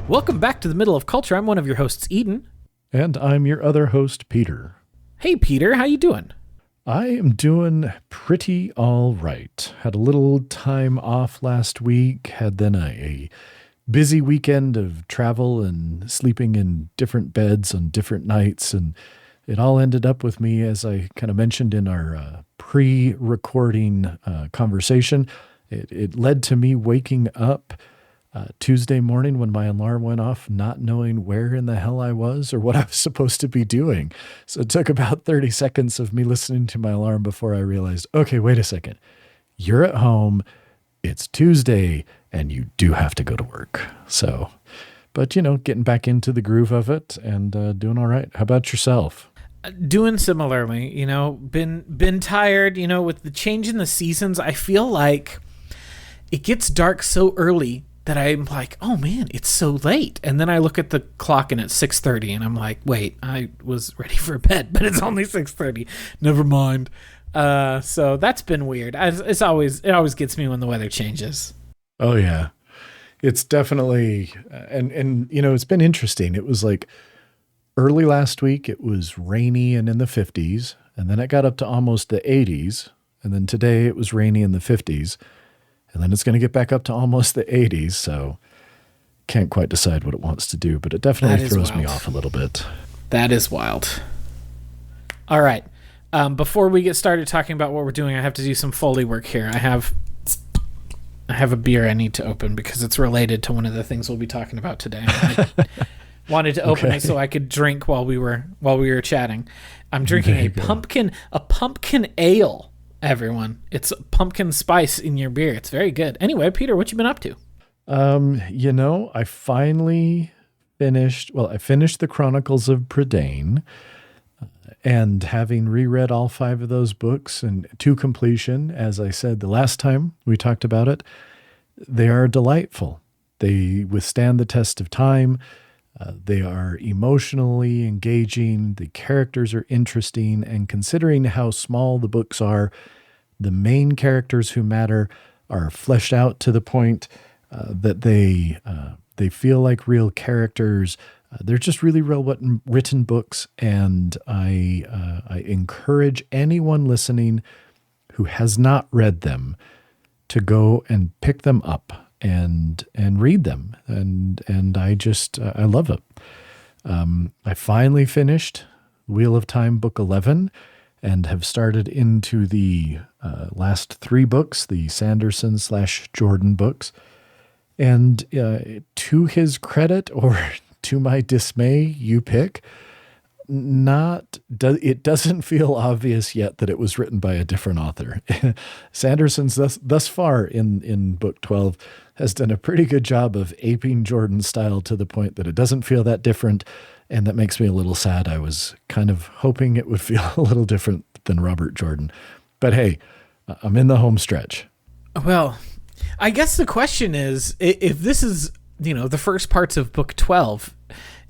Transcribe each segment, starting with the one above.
Welcome back to the Middle of Culture. I'm one of your hosts, Eden. And I'm your other host, Peter. Hey, Peter, how you doing? I am doing pretty all right. Had a little time off last week, had then a busy weekend of travel and sleeping in different beds on different nights, and it all ended up with me, as I kind of mentioned in our pre-recording conversation, it led to me waking up Tuesday morning when my alarm went off, not knowing where in the hell I was or what I was supposed to be doing. So it took about 30 seconds of me listening to my alarm before I realized, okay, wait a second. You're at home, it's Tuesday, and you do have to go to work. So, but getting back into the groove of it and doing all right. How about yourself? Doing similarly, been tired, with the change in the seasons. I feel like it gets dark so early that I'm like, oh man, it's so late. And then I look at the clock and it's 6:30 and I'm like, wait, I was ready for bed, but it's only 6:30. Never mind. So that's been weird. It always gets me when the weather changes. Oh yeah. It's definitely, and it's been interesting. It was like early last week, it was rainy and in the 50s, and then it got up to almost the 80s. And then today it was rainy in the 50s. And then it's going to get back up to almost the 80s, so can't quite decide what it wants to do, but it definitely throws me off a little bit. That is wild. All right. Before we get started talking about what we're doing, I have to do some Foley work here. I have a beer I need to open because it's related to one of the things we'll be talking about today. I wanted to open it so I could drink while we were chatting. I'm drinking a pumpkin ale. Everyone, it's pumpkin spice in your beer. It's very good. Anyway, Peter, what you been up to? I finally finished the Chronicles of Prydain, and having reread all 5 of those books and to completion, as I said the last time we talked about it, they are delightful. They withstand the test of time. They are emotionally engaging. The characters are interesting. And considering how small the books are, the main characters who matter are fleshed out to the point that they feel like real characters. They're just really well written books. And I encourage anyone listening who has not read them to go and pick them up and read them. And I love it. I finally finished Wheel of Time book 11 and have started into the last 3 books, the Sanderson/Jordan books. And to his credit, or to my dismay, you pick, it doesn't feel obvious yet that it was written by a different author. Sanderson's thus far in book 12 has done a pretty good job of aping Jordan's style to the point that it doesn't feel that different, and that makes me a little sad. I was kind of hoping it would feel a little different than Robert Jordan. But hey, I'm in the home stretch. Well, I guess the question is, if this is, the first parts of book 12,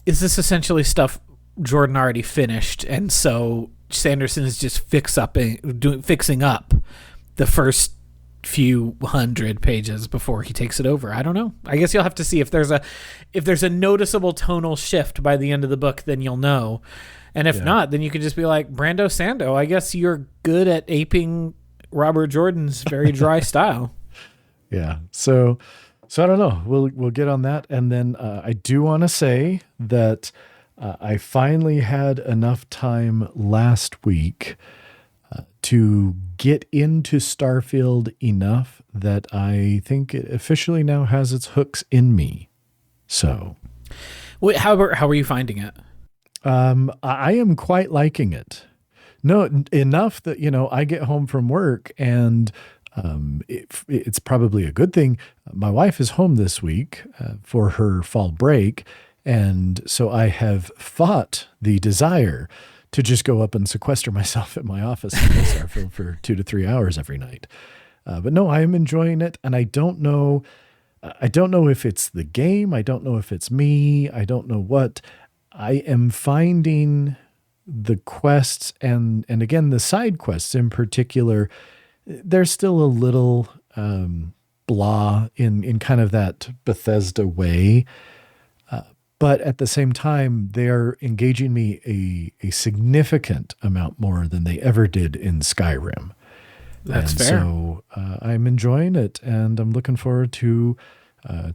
is this essentially stuff Jordan already finished, and so Sanderson is just fixing up the first few hundred pages before he takes it over? I don't know. I guess you'll have to see if there's a noticeable tonal shift by the end of the book, then you'll know. And if not, then you could just be like, Brando Sando, I guess you're good at aping Robert Jordan's very dry style. Yeah. So I don't know. We'll get on that. And then I do want to say that I finally had enough time last week to get into Starfield enough that I think it officially now has its hooks in me. So, wait, how are you finding it? I am quite liking it. No, enough that, I get home from work and it's probably a good thing. My wife is home this week for her fall break. And so I have fought the desire to just go up and sequester myself at my office and play Starfield for 2 to 3 hours every night. But no, I am enjoying it. And I don't know if it's the game. I don't know if it's me. I don't know what. I am finding the quests and again, the side quests in particular, they're still a little blah in kind of that Bethesda way. But at the same time, they're engaging me a significant amount more than they ever did in Skyrim. That's and fair. So I'm enjoying it, and I'm looking forward to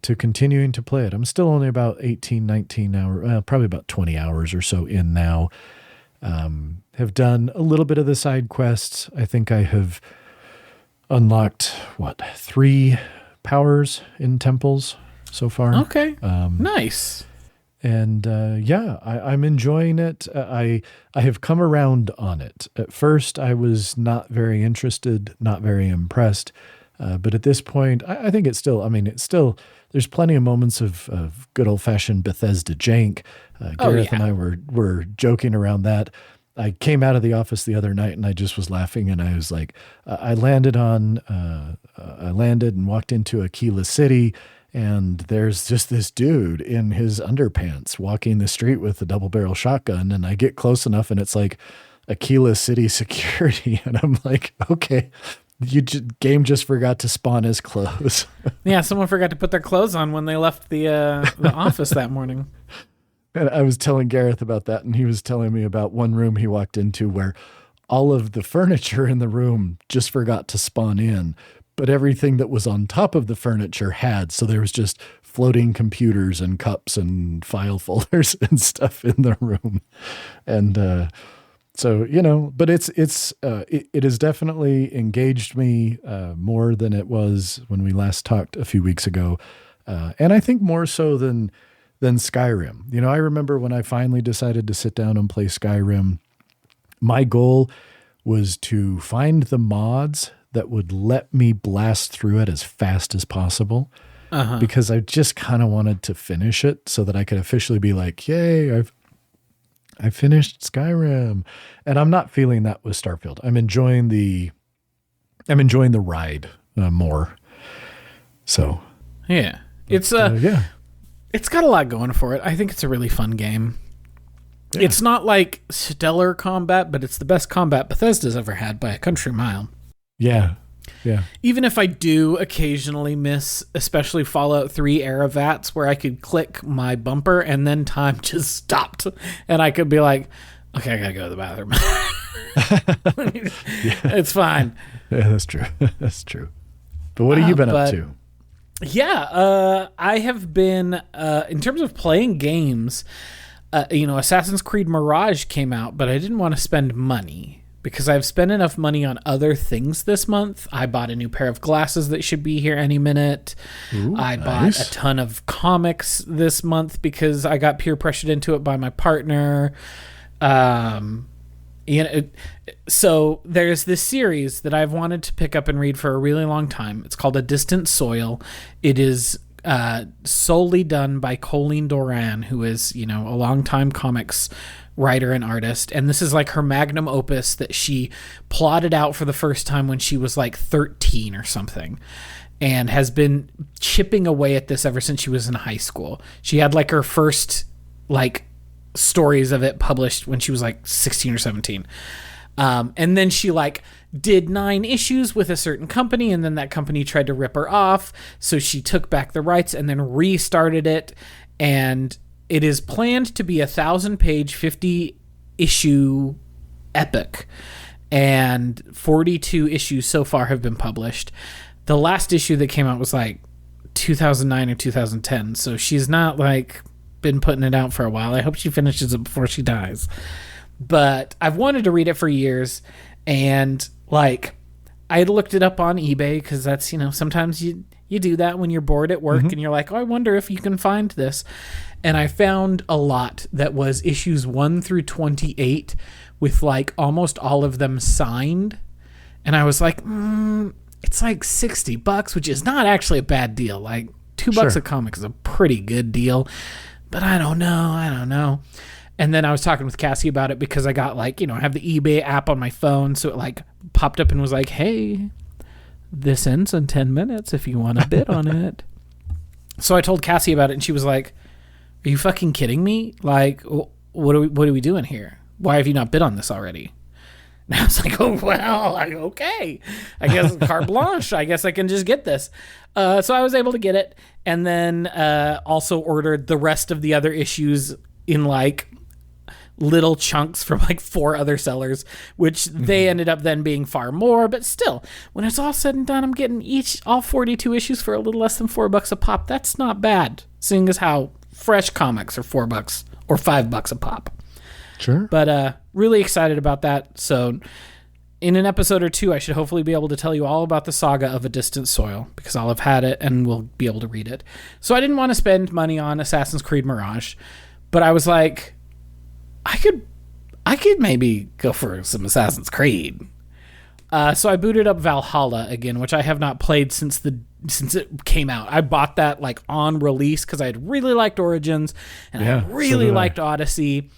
continuing to play it. I'm still only about 18, 19 hours, probably about 20 hours or so in now. Have done a little bit of the side quests. I think I have unlocked, 3 powers in temples so far. Okay. Nice. And I'm enjoying it. I have come around on it. At first, I was not very interested, not very impressed. But at this point, I think it's still, there's plenty of moments of good old-fashioned Bethesda jank. Gareth and I were joking around that. I came out of the office the other night and I just was laughing, and I was like, I landed and walked into Aquila City, and there's just this dude in his underpants walking the street with a double-barrel shotgun, and I get close enough and it's like Aquila City security, and I'm like, okay, game just forgot to spawn his clothes. Yeah, someone forgot to put their clothes on when they left the office that morning. And I was telling Gareth about that, and he was telling me about one room he walked into where all of the furniture in the room just forgot to spawn in, but everything that was on top of the furniture had. So there was just floating computers and cups and file folders and stuff in the room. And so, but it has definitely engaged me more than it was when we last talked a few weeks ago. And I think more so than Skyrim. I remember when I finally decided to sit down and play Skyrim, my goal was to find the mods that would let me blast through it as fast as possible, because I just kind of wanted to finish it so that I could officially be like, yay, I finished Skyrim. And I'm not feeling that with Starfield. I'm enjoying the ride more. So yeah, it's It's got a lot going for it. I think it's a really fun game. Yeah. It's not like stellar combat, but it's the best combat Bethesda's ever had by a country mile. Yeah. Yeah. Even if I do occasionally miss, especially Fallout 3 era VATs, where I could click my bumper and then time just stopped. And I could be like, okay, I gotta go to the bathroom. It's fine. Yeah, that's true. That's true. But what have you been up to? Yeah, I have been, in terms of playing games, Assassin's Creed Mirage came out, but I didn't want to spend money because I've spent enough money on other things this month. I bought a new pair of glasses that should be here any minute. Ooh, I bought a ton of comics this month because I got peer pressured into it by my partner. So there's this series that I've wanted to pick up and read for a really long time. It's called A Distant Soil. It is solely done by Colleen Doran, who is, a longtime comics writer and artist. And this is like her magnum opus that she plotted out for the first time when she was like 13 or something, and has been chipping away at this ever since she was in high school. She had like her first stories of it published when she was like 16 or 17. And then she did 9 issues with a certain company, and then that company tried to rip her off. So she took back the rights and then restarted it. And it is planned to be 1,000-page, 50-issue epic. And 42 issues so far have been published. The last issue that came out was 2009 or 2010. So she's not been putting it out for a while. I hope she finishes it before she dies. But I've wanted to read it for years, and I had looked it up on eBay because that's, sometimes you do that when you're bored at work, and you're like, oh, I wonder if you can find this. And I found a lot that was issues 1 through 28 with almost all of them signed. And I was like, it's $60, which is not actually a bad deal. $2 a comic is a pretty good deal. But I don't know. And then I was talking with Cassie about it because I got I have the eBay app on my phone. So it popped up and was like, hey, this ends in 10 minutes if you want to bid on it. So I told Cassie about it and she was like, are you fucking kidding me? What are we doing here? Why have you not bid on this already? And I was like, oh, well, okay. I guess carte blanche. I guess I can just get this. So I was able to get it. And then also ordered the rest of the other issues in like little chunks from like 4 other sellers, which they ended up then being far more. But still, when it's all said and done, I'm getting all 42 issues for a little less than $4 a pop. That's not bad, seeing as how fresh comics are $4 or $5 a pop. Sure. But really excited about that. So in an episode or 2, I should hopefully be able to tell you all about the saga of A Distant Soil, because I'll have had it and we'll be able to read it. So I didn't want to spend money on Assassin's Creed Mirage, but I was like, I could maybe go for some Assassin's Creed. So I booted up Valhalla again, which I have not played since it came out. I bought that like on release because I had really liked Origins and I really liked Odyssey.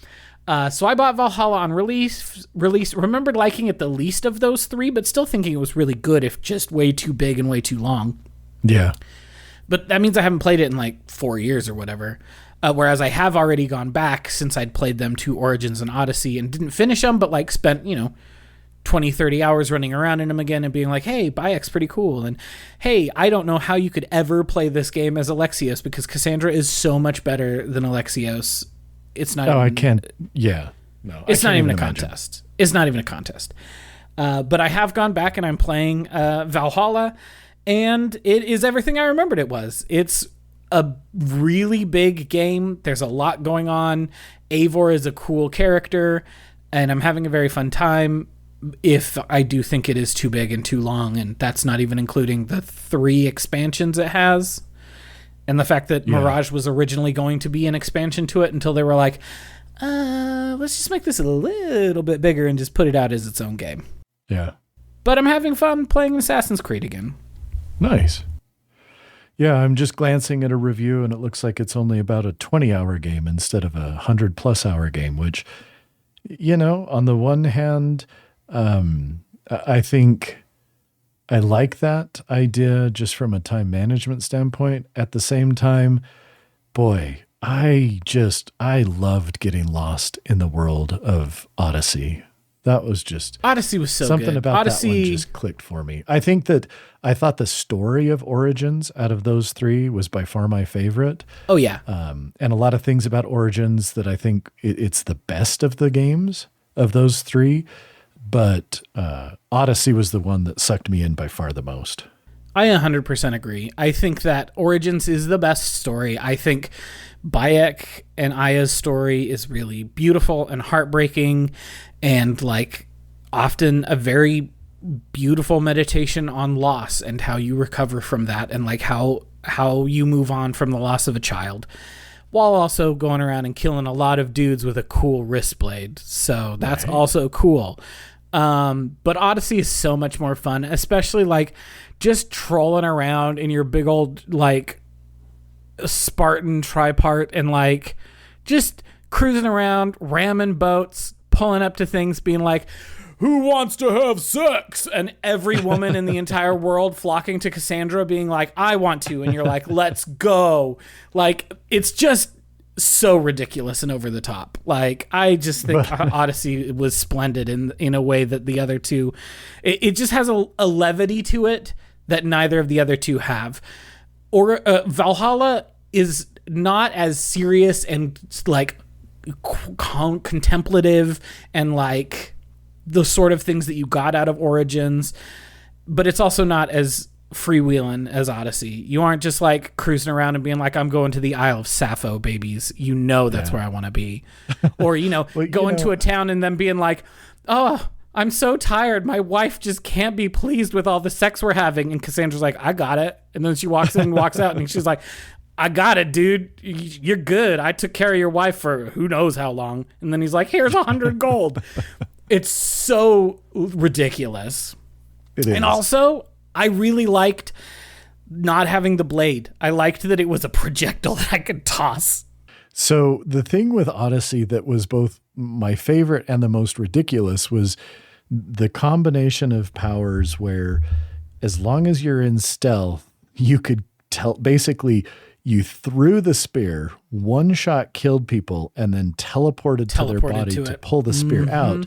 So I bought Valhalla on release. Remembered liking it the least of those 3, but still thinking it was really good, if just way too big and way too long. Yeah. But that means I haven't played it in like 4 years or whatever. Whereas I have already gone back since I'd played them to Origins and Odyssey and didn't finish them, but like spent, 20, 30 hours running around in them again and being like, hey, Bayek's pretty cool. And hey, I don't know how you could ever play this game as Alexios, because Cassandra is so much better than Alexios. It's not. Oh, I can't. Yeah. No, it's not even a contest. It's not even a contest. But I have gone back and I'm playing Valhalla, and it is everything I remembered it was. It's a really big game. There's a lot going on. Eivor is a cool character, and I'm having a very fun time. If I do think it is too big and too long, and that's not even including the 3 expansions it has, and the fact that Mirage was originally going to be an expansion to it until they were like, let's just make this a little bit bigger and just put it out as its own game. Yeah. But I'm having fun playing Assassin's Creed again. Nice. Yeah, I'm just glancing at a review, and it looks like it's only about a 20-hour game instead of a 100-plus hour game, which, on the one hand, I think I like that idea just from a time management standpoint. At the same time, boy, I loved getting lost in the world of Odyssey. That was just Odyssey was so something good. about Odyssey, that one just clicked for me. I thought the story of Origins out of those 3 was by far my favorite. Oh yeah. And a lot of things about Origins that I think it's the best of the games of those 3. But Odyssey was the one that sucked me in by far the most. I 100% agree. I think that Origins is the best story. I think Bayek and Aya's story is really beautiful and heartbreaking, and like often a very beautiful meditation on loss and how you recover from that, and like how you move on from the loss of a child, while also going around and killing a lot of dudes with a cool wrist blade. So that's also cool. But Odyssey is so much more fun, especially like just trolling around in your big old like Spartan tripart and like just cruising around, ramming boats, pulling up to things, being like, who wants to have sex? And every woman in the entire world flocking to Cassandra being like, I want to. And you're like, let's go. Like, it's just so ridiculous and over the top. Like, I just think Odyssey was splendid in a way that the other two, it just has a levity to it that neither of the other two have. Or Valhalla is not as serious and like contemplative and like the sort of things that you got out of Origins, but it's also not as freewheeling as Odyssey. You aren't just like cruising around and being like, I'm going to the Isle of Sappho, babies. You know that's where I want to be. Or, well, going to a town and then being like, oh, I'm so tired. My wife just can't be pleased with all the sex we're having. And Cassandra's like, I got it. And then she walks in and walks out and she's like, I got it, dude. You're good. I took care of your wife for who knows how long. And then he's like, here's 100 gold. It's so ridiculous. It is. And also, I really liked not having the blade. I liked that it was a projectile that I could toss. So the thing with Odyssey that was both my favorite and the most ridiculous was the combination of powers where as long as you're in stealth, you could tell, basically you threw the spear, one shot killed people, and then teleported to their body to pull the spear out.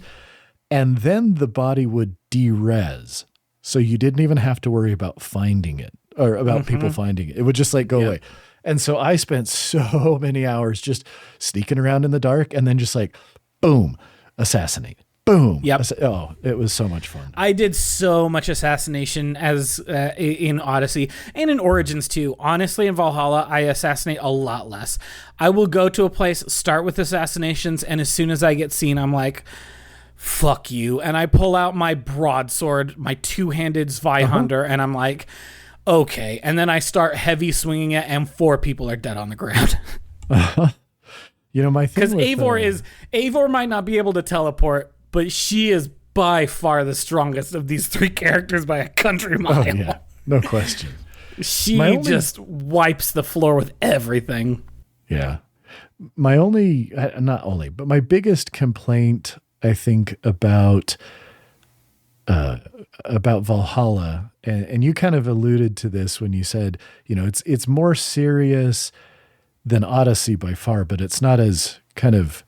and then the body would de-res. So you didn't even have to worry about finding it or about people finding it. It would just like go away. And so I spent so many hours just sneaking around in the dark and then just like, boom, assassinate. Boom. Yep. Oh, it was so much fun. I did so much assassination as in Odyssey and in Origins too. Honestly, in Valhalla, I assassinate a lot less. I will go to a place, start with assassinations, and as soon as I get seen, I'm like, fuck you. And I pull out my broadsword, my two-handed Zweihander, and I'm like, okay. And then I start heavy swinging it, and 4 people are dead on the ground. You know, my thing because Eivor might not be able to teleport, but she is by far the strongest of these 3 characters by a country mile. Oh, yeah. No question. She just wipes the floor with everything. Yeah. My only, not only, but my biggest complaint, I think, about Valhalla, and you kind of alluded to this when you said, you know, it's more serious than Odyssey by far, but it's not as kind of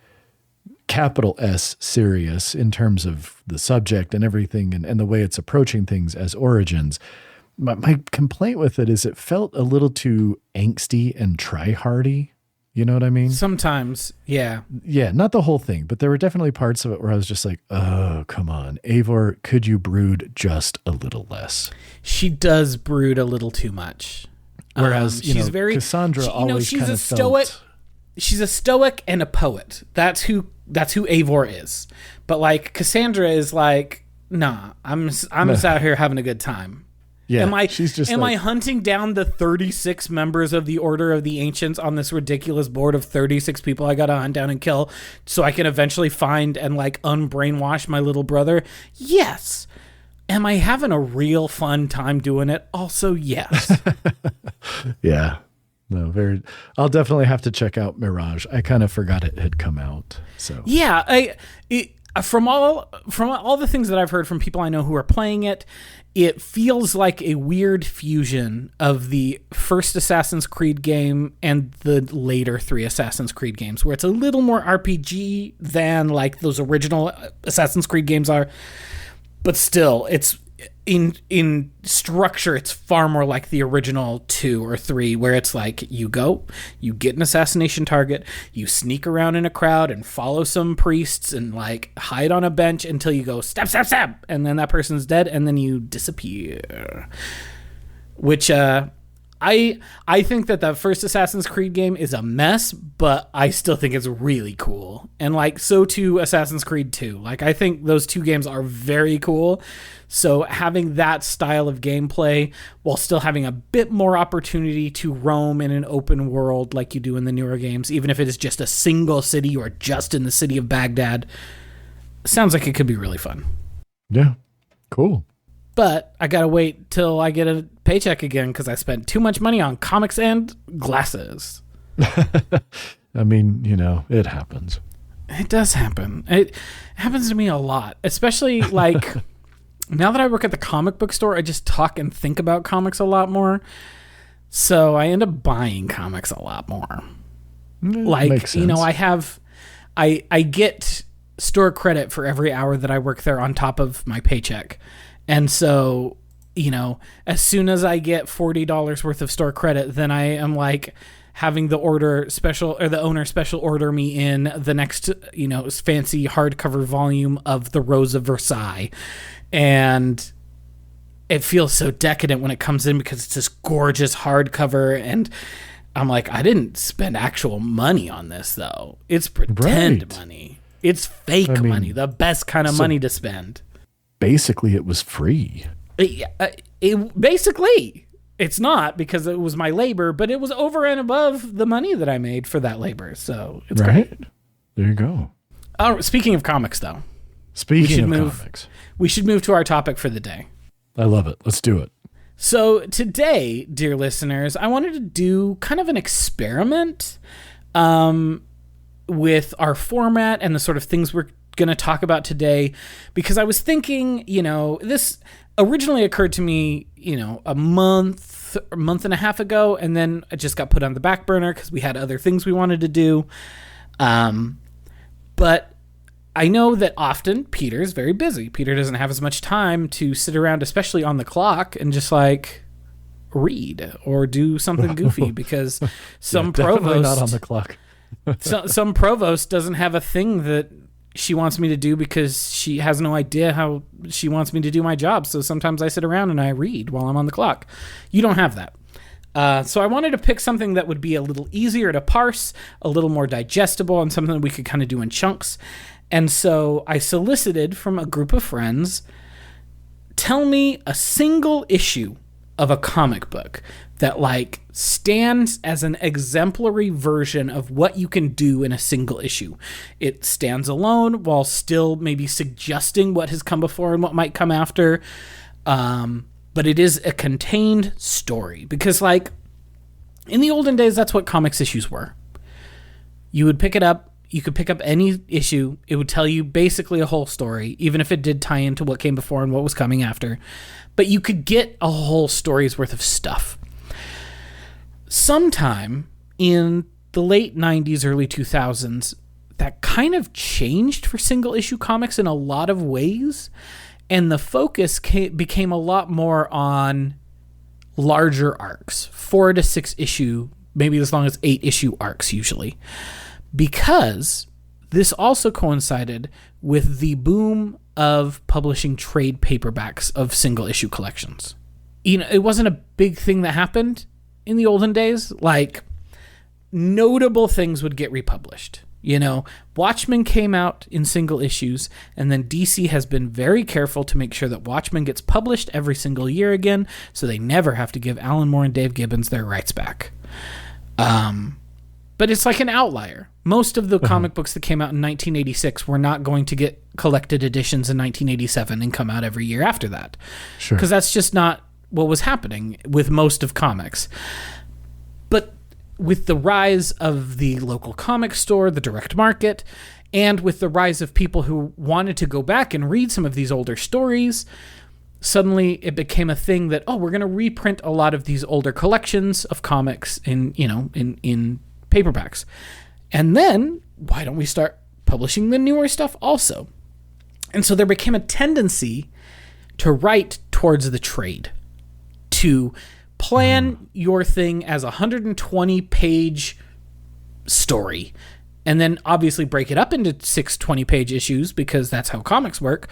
capital S serious in terms of the subject and everything and the way it's approaching things as Origins. My complaint with it is it felt a little too angsty and try-hardy. You know what I mean? Sometimes, yeah. Yeah, not the whole thing, but there were definitely parts of it where I was just like, oh, come on. Eivor, could you brood just a little less? She does brood a little too much. Whereas, she's very Cassandra always she's kind a of stoic. felt... She's a stoic and a poet. That's who Eivor is. But like Cassandra is like, nah, I'm just out here having a good time. Yeah, she's just I hunting down the 36 members of the Order of the Ancients on this ridiculous board of 36 people I gotta hunt down and kill so I can eventually find and like unbrainwash my little brother? Yes. Am I having a real fun time doing it? Also, yes. Yeah. No, I'll definitely have to check out Mirage. I kind of forgot it had come out. So yeah, from all the things that I've heard from people I know who are playing it, it feels like a weird fusion of the first Assassin's Creed game and the later 3 Assassin's Creed games, where it's a little more RPG than like those original Assassin's Creed games are, but still, it's in structure, it's far more like the original 2 or 3, where it's like you get an assassination target, you sneak around in a crowd and follow some priests and like hide on a bench until you go stab, stab, stab, and then that person's dead, and then you disappear. Which I think that the first Assassin's Creed game is a mess, but I still think it's really cool. And like, so too Assassin's Creed 2. Like, I think those 2 games are very cool. So having that style of gameplay while still having a bit more opportunity to roam in an open world like you do in the newer games, even if it is just a single city or just in the city of Baghdad, sounds like it could be really fun. Yeah, cool. But I gotta wait till I get a paycheck again because I spent too much money on comics and glasses. I mean, you know, it happens. It does happen. It happens to me a lot, especially like now that I work at the comic book store, I just talk and think about comics a lot more. So I end up buying comics a lot more. Like, you know, I get store credit for every hour that I work there on top of my paycheck. And so, you know, as soon as I get $40 worth of store credit, then I am like having the owner special order me in the next, you know, fancy hardcover volume of The Rose of Versailles. And it feels so decadent when it comes in because it's this gorgeous hardcover. And I'm like, I didn't spend actual money on this, though. It's pretend money. It's fake money, the best kind of money to spend. Basically, it was free. Basically, it's not because it was my labor, but it was over and above the money that I made for that labor. So it's great. There you go. Speaking of comics, though. Comics. We should move to our topic for the day. I love it. Let's do it. So today, dear listeners, I wanted to do kind of an experiment with our format and the sort of things we're going to talk about today, because I was thinking, you know, this originally occurred to me, you know, a month and a half ago, and then it just got put on the back burner because we had other things we wanted to do. But I know that often Peter's very busy. Peter doesn't have as much time to sit around, especially on the clock, and just like read or do something goofy because some definitely provost not on the clock. some provost doesn't have a thing that she wants me to do because she has no idea how she wants me to do my job. So sometimes I sit around and I read while I'm on the clock. You don't have that. So I wanted to pick something that would be a little easier to parse, a little more digestible, and something that we could kind of do in chunks. And so I solicited from a group of friends, tell me a single issue of a comic book that like stands as an exemplary version of what you can do in a single issue. It stands alone while still maybe suggesting what has come before and what might come after. But it is a contained story because like in the olden days, that's what comics issues were. You would pick it up. You could pick up any issue. It would tell you basically a whole story, even if it did tie into what came before and what was coming after. But you could get a whole story's worth of stuff. Sometime in the late 90s, early 2000s, that kind of changed for single issue comics in a lot of ways. And the focus became a lot more on larger arcs, 4 to 6 issue, maybe as long as 8 issue arcs usually. Because this also coincided with the boom of publishing trade paperbacks of single issue collections. You know, it wasn't a big thing that happened in the olden days. Like, notable things would get republished. You know, Watchmen came out in single issues, and then DC has been very careful to make sure that Watchmen gets published every single year again, so they never have to give Alan Moore and Dave Gibbons their rights back. But it's like an outlier. Most of the comic books that came out in 1986 were not going to get collected editions in 1987 and come out every year after that. Sure. Because that's just not what was happening with most of comics. But with the rise of the local comic store, the direct market, and with the rise of people who wanted to go back and read some of these older stories, suddenly it became a thing that, oh, we're going to reprint a lot of these older collections of comics in paperbacks. And then why don't we start publishing the newer stuff also? And so there became a tendency to write towards the trade, to plan your thing as a 120-page story, and then obviously break it up into 6 20-page issues because that's how comics work,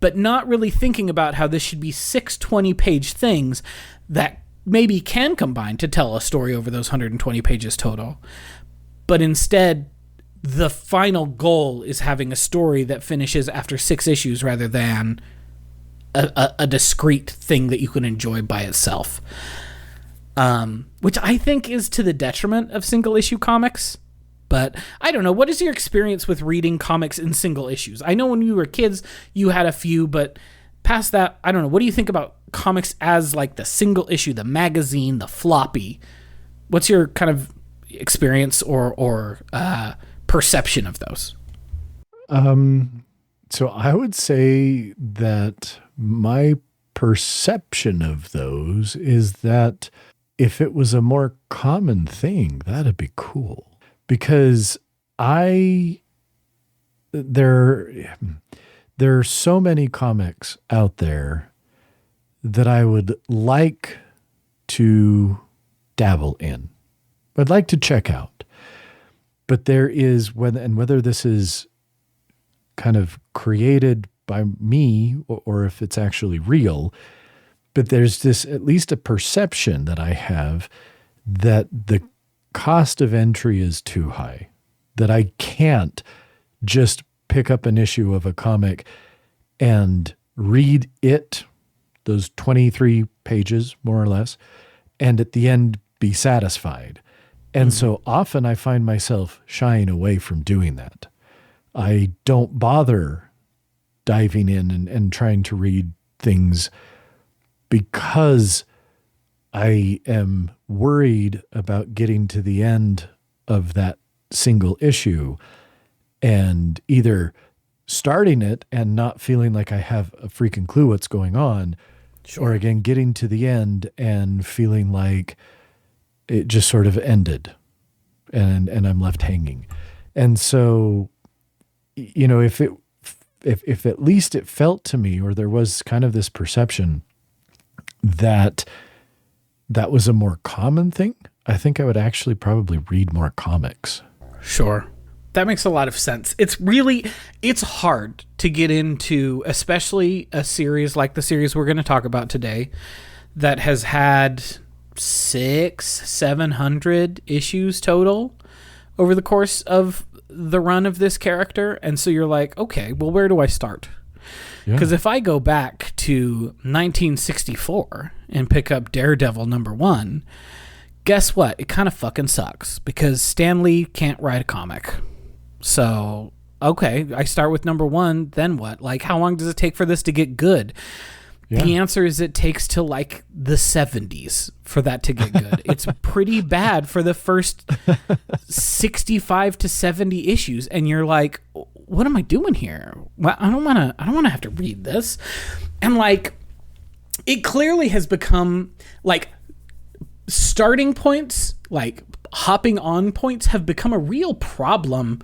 but not really thinking about how this should be 6 20-page things that maybe can combine to tell a story over those 120 pages total. But instead, the final goal is having a story that finishes after 6 issues rather than a discrete thing that you can enjoy by itself. Which I think is to the detriment of single-issue comics. But I don't know. What is your experience with reading comics in single issues? I know when you were kids, you had a few, but past that, I don't know. What do you think about comics as like the single issue, the magazine, the floppy? What's your kind of experience or perception of those? So I would say that my perception of those is that if it was a more common thing, that'd be cool. Because there are so many comics out there that I would like to dabble in. I'd like to check out. But there is, whether this is kind of created by me or if it's actually real, but there's this, at least a perception that I have that the cost of entry is too high, that I can't just pick up an issue of a comic and read it, those 23 pages, more or less, and at the end be satisfied. And so often I find myself shying away from doing that. I don't bother diving in and trying to read things because I am worried about getting to the end of that single issue and either starting it and not feeling like I have a freaking clue what's going on, or again, getting to the end and feeling like it just sort of ended and I'm left hanging. And so you know, if at least it felt to me, or there was kind of this perception that that was a more common thing, I think I would actually probably read more comics. Sure. That makes a lot of sense. It's hard to get into, especially a series like the series we're going to talk about today that has had 700 issues total over the course of the run of this character. And so you're like, okay, well, where do I start? Because if I go back to 1964 and pick up Daredevil #1, guess what? It kind of fucking sucks because Stan Lee can't write a comic. So, okay, I start with #1, then what? Like, how long does it take for this to get good? Yeah. The answer is it takes till like the 70s for that to get good. It's pretty bad for the first 65 to 70 issues, and you're like, what am I doing here? Well, I don't want to have to read this. And like, it clearly has become like starting points, like hopping on points have become a real problem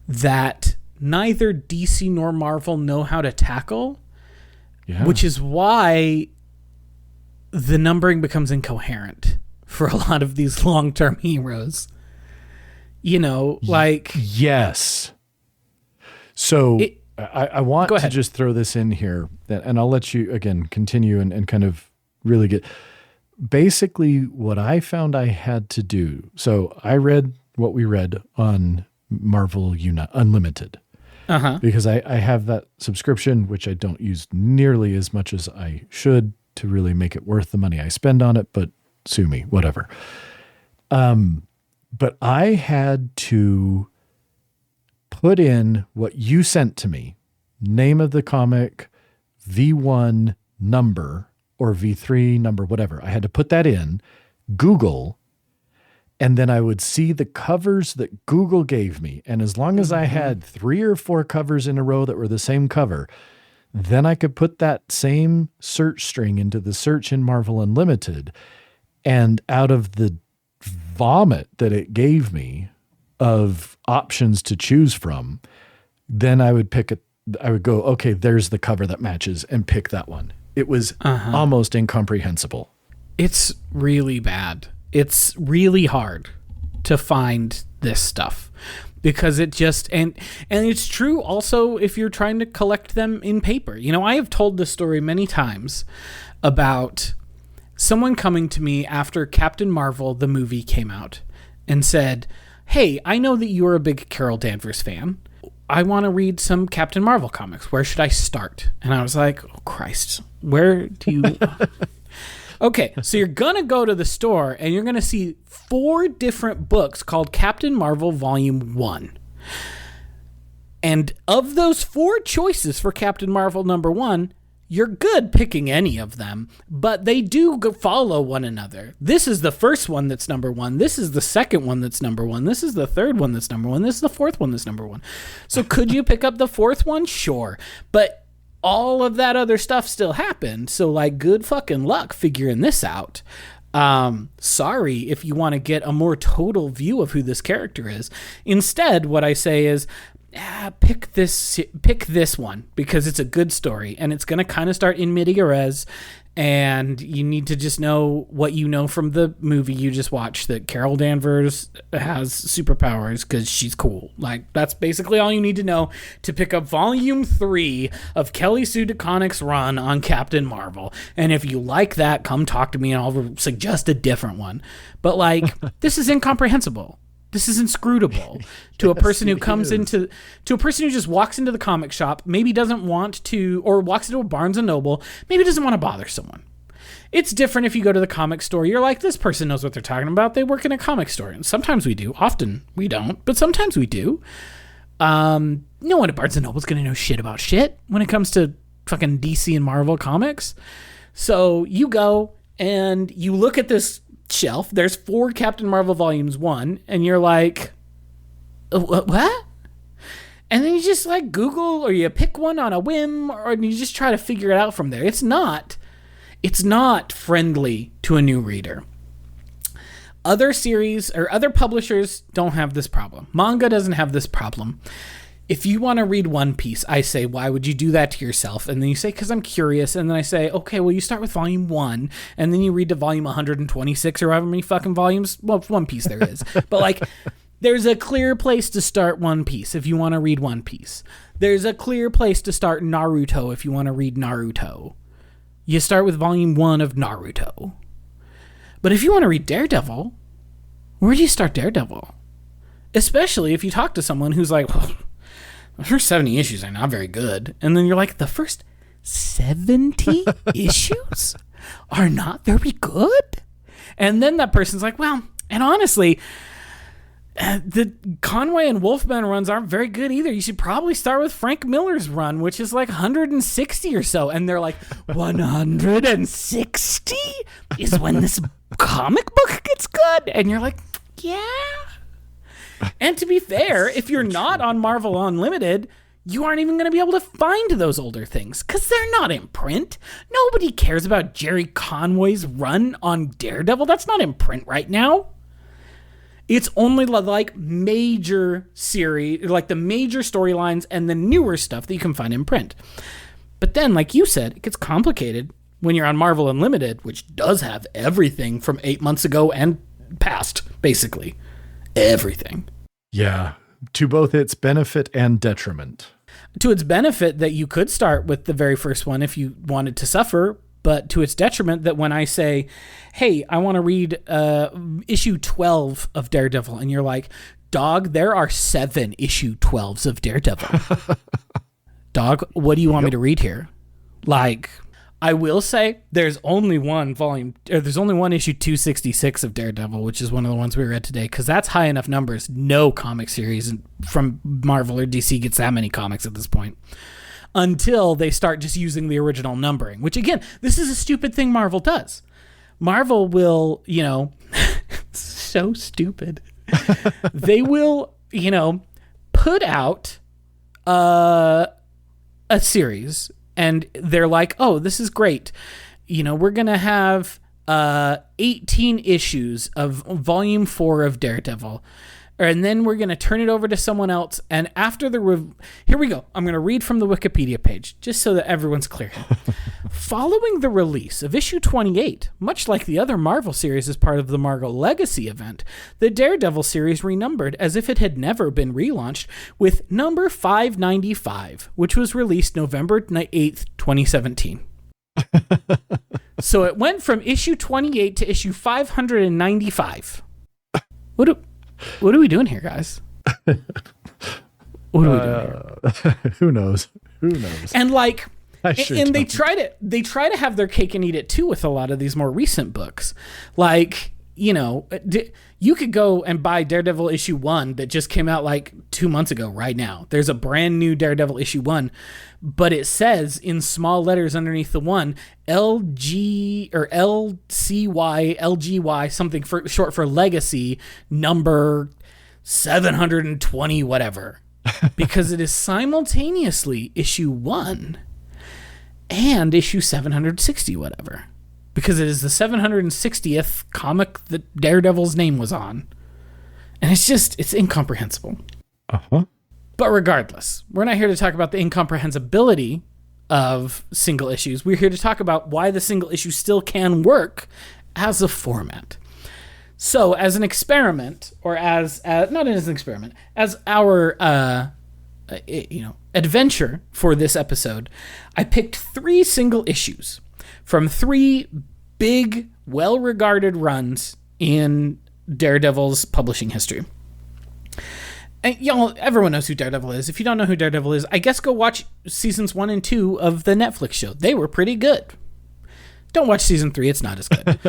that neither DC nor Marvel know how to tackle. Yeah. Which is why the numbering becomes incoherent for a lot of these long-term heroes. You know, like... Yes. So I want to just throw this in here, and I'll let you, again, continue and kind of really get... Basically, what I found I had to do... So I read what we read on Marvel Unlimited. Because I have that subscription, which I don't use nearly as much as I should to really make it worth the money I spend on it, but sue me, whatever. But I had to put in what you sent to me, name of the comic, V1 number, or V3 number, whatever. I had to put that in, Google, and then I would see the covers that Google gave me. And as long as I had 3 or 4 covers in a row that were the same cover, then I could put that same search string into the search in Marvel Unlimited. And out of the vomit that it gave me of options to choose from, then I would I would go, okay, there's the cover that matches, and pick that one. It was almost incomprehensible. It's really bad. It's really hard to find this stuff because it just, and it's true also if you're trying to collect them in paper. You know, I have told this story many times about someone coming to me after Captain Marvel, the movie, came out and said, hey, I know that you're a big Carol Danvers fan. I want to read some Captain Marvel comics. Where should I start? And I was like, oh, Christ, where do you... Okay, so you're going to go to the store and you're going to see 4 different books called Captain Marvel Volume 1. And of those 4 choices for Captain Marvel #1, you're good picking any of them, but they do follow one another. This is the first one that's #1. This is the second one that's #1. This is the third one that's #1. This is the fourth one that's #1. So could you pick up the 4th one? Sure. But all of that other stuff still happened. So like, good fucking luck figuring this out. Sorry if you want to get a more total view of who this character is. Instead, what I say is, pick this one because it's a good story and it's going to kind of start in media res, and you need to just know what you know from the movie you just watched, that Carol Danvers has superpowers because she's cool. Like, that's basically all you need to know to pick up Volume 3 of Kelly Sue DeConnick's run on Captain Marvel. And if you like that, come talk to me and I'll suggest a different one. But like, this is incomprehensible. This is inscrutable to a person who comes to a person who just walks into the comic shop, maybe doesn't want to, or walks into a Barnes and Noble, maybe doesn't want to bother someone. It's different if you go to the comic store. You're like, this person knows what they're talking about. They work in a comic store. And sometimes we do. Often we don't, but sometimes we do. No one at Barnes and Noble is going to know shit about shit when it comes to fucking DC and Marvel comics. So you go and you look at this shelf. There's 4 Captain Marvel Volumes 1, and you're like, what? And then you just like Google, or you pick one on a whim, or you just try to figure it out from there. It's not friendly to a new reader. Other series or other publishers don't have this problem. Manga doesn't have this problem. if you want to read One Piece, I say, why would you do that to yourself? And then you say, because I'm curious. And then I say, okay, well, you start with volume 1, and then you read to volume 126 or however many fucking volumes. Well, One Piece there is. But like, there's a clear place to start One Piece if you want to read One Piece. There's a clear place to start Naruto if you want to read Naruto. You start with volume 1 of Naruto. But if you want to read Daredevil, where do you start Daredevil? Especially if you talk to someone who's like, well, the first 70 issues are not very good. And then you're like, the first 70 issues are not very good? And then that person's like, well, and honestly, the Conway and Wolfman runs aren't very good either. You should probably start with Frank Miller's run, which is like 160 or so. And they're like, 160 is when this comic book gets good? And you're like, yeah. And to be fair, if you're not on Marvel Unlimited, you aren't even going to be able to find those older things because they're not in print. Nobody cares about Jerry Conway's run on Daredevil. That's not in print right now. It's only like major series, like the major storylines and the newer stuff that you can find in print. But then, like you said, it gets complicated when you're on Marvel Unlimited, which does have everything from 8 months ago and past, basically. Everything. Yeah, to both its benefit and detriment. To its benefit that you could start with the very first one if you wanted to suffer, but to its detriment that when I say, hey, I want to read issue 12 of Daredevil, and you're like, dog, there are 7 issue 12s of Daredevil. Dog, what do you want me to read here? Like, I will say there's only one issue 266 of Daredevil, which is one of the ones we read today, because that's high enough numbers. No comic series from Marvel or DC gets that many comics at this point until they start just using the original numbering, which again, this is a stupid thing Marvel does. Marvel will, so stupid. They will, put out a series and they're like, oh, this is great. We're going to have 18 issues of volume 4 of Daredevil. And then we're going to turn it over to someone else. And after here we go. I'm going to read from the Wikipedia page, just so that everyone's clear. Following the release of issue 28, much like the other Marvel series as part of the Marvel Legacy event, the Daredevil series renumbered as if it had never been relaunched with number 595, which was released November 8th, 2017. So it went from issue 28 to issue 595. What are we doing here, guys? What are we doing here? Who knows? And they try to have their cake and eat it too with a lot of these more recent books. Like, you could go and buy Daredevil issue 1 that just came out like 2 months ago right now. There's a brand new Daredevil issue 1, but it says in small letters underneath the one, LG or LCY, LGY, something short for Legacy, number 720 whatever. Because it is simultaneously issue 1 and issue 760 whatever. Because it is the 760th comic that Daredevil's name was on. And it's incomprehensible. Uh-huh. But regardless, we're not here to talk about the incomprehensibility of single issues. We're here to talk about why the single issue still can work as a format. So as an experiment, or not as an experiment, as our adventure for this episode, I picked 3 single issues from 3 big, well-regarded runs in Daredevil's publishing history. And everyone knows who Daredevil is. If you don't know who Daredevil is, I guess go watch seasons 1 and 2 of the Netflix show. They were pretty good. Don't watch season 3; it's not as good.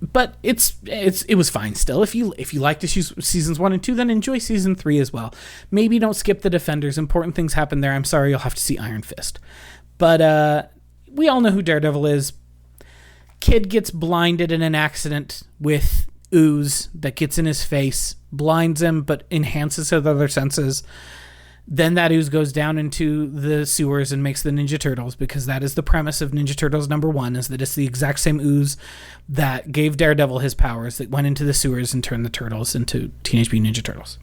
But it was fine still. If you liked seasons 1 and 2, then enjoy season 3 as well. Maybe don't skip the Defenders. Important things happen there. I'm sorry, you'll have to see Iron Fist. But we all know who Daredevil is. Kid gets blinded in an accident with ooze that gets in his face, blinds him, but enhances his other senses. Then that ooze goes down into the sewers and makes the Ninja Turtles, because that is the premise of Ninja Turtles #1, is that it's the exact same ooze that gave Daredevil his powers, that went into the sewers and turned the Turtles into Teenage Mutant Ninja Turtles.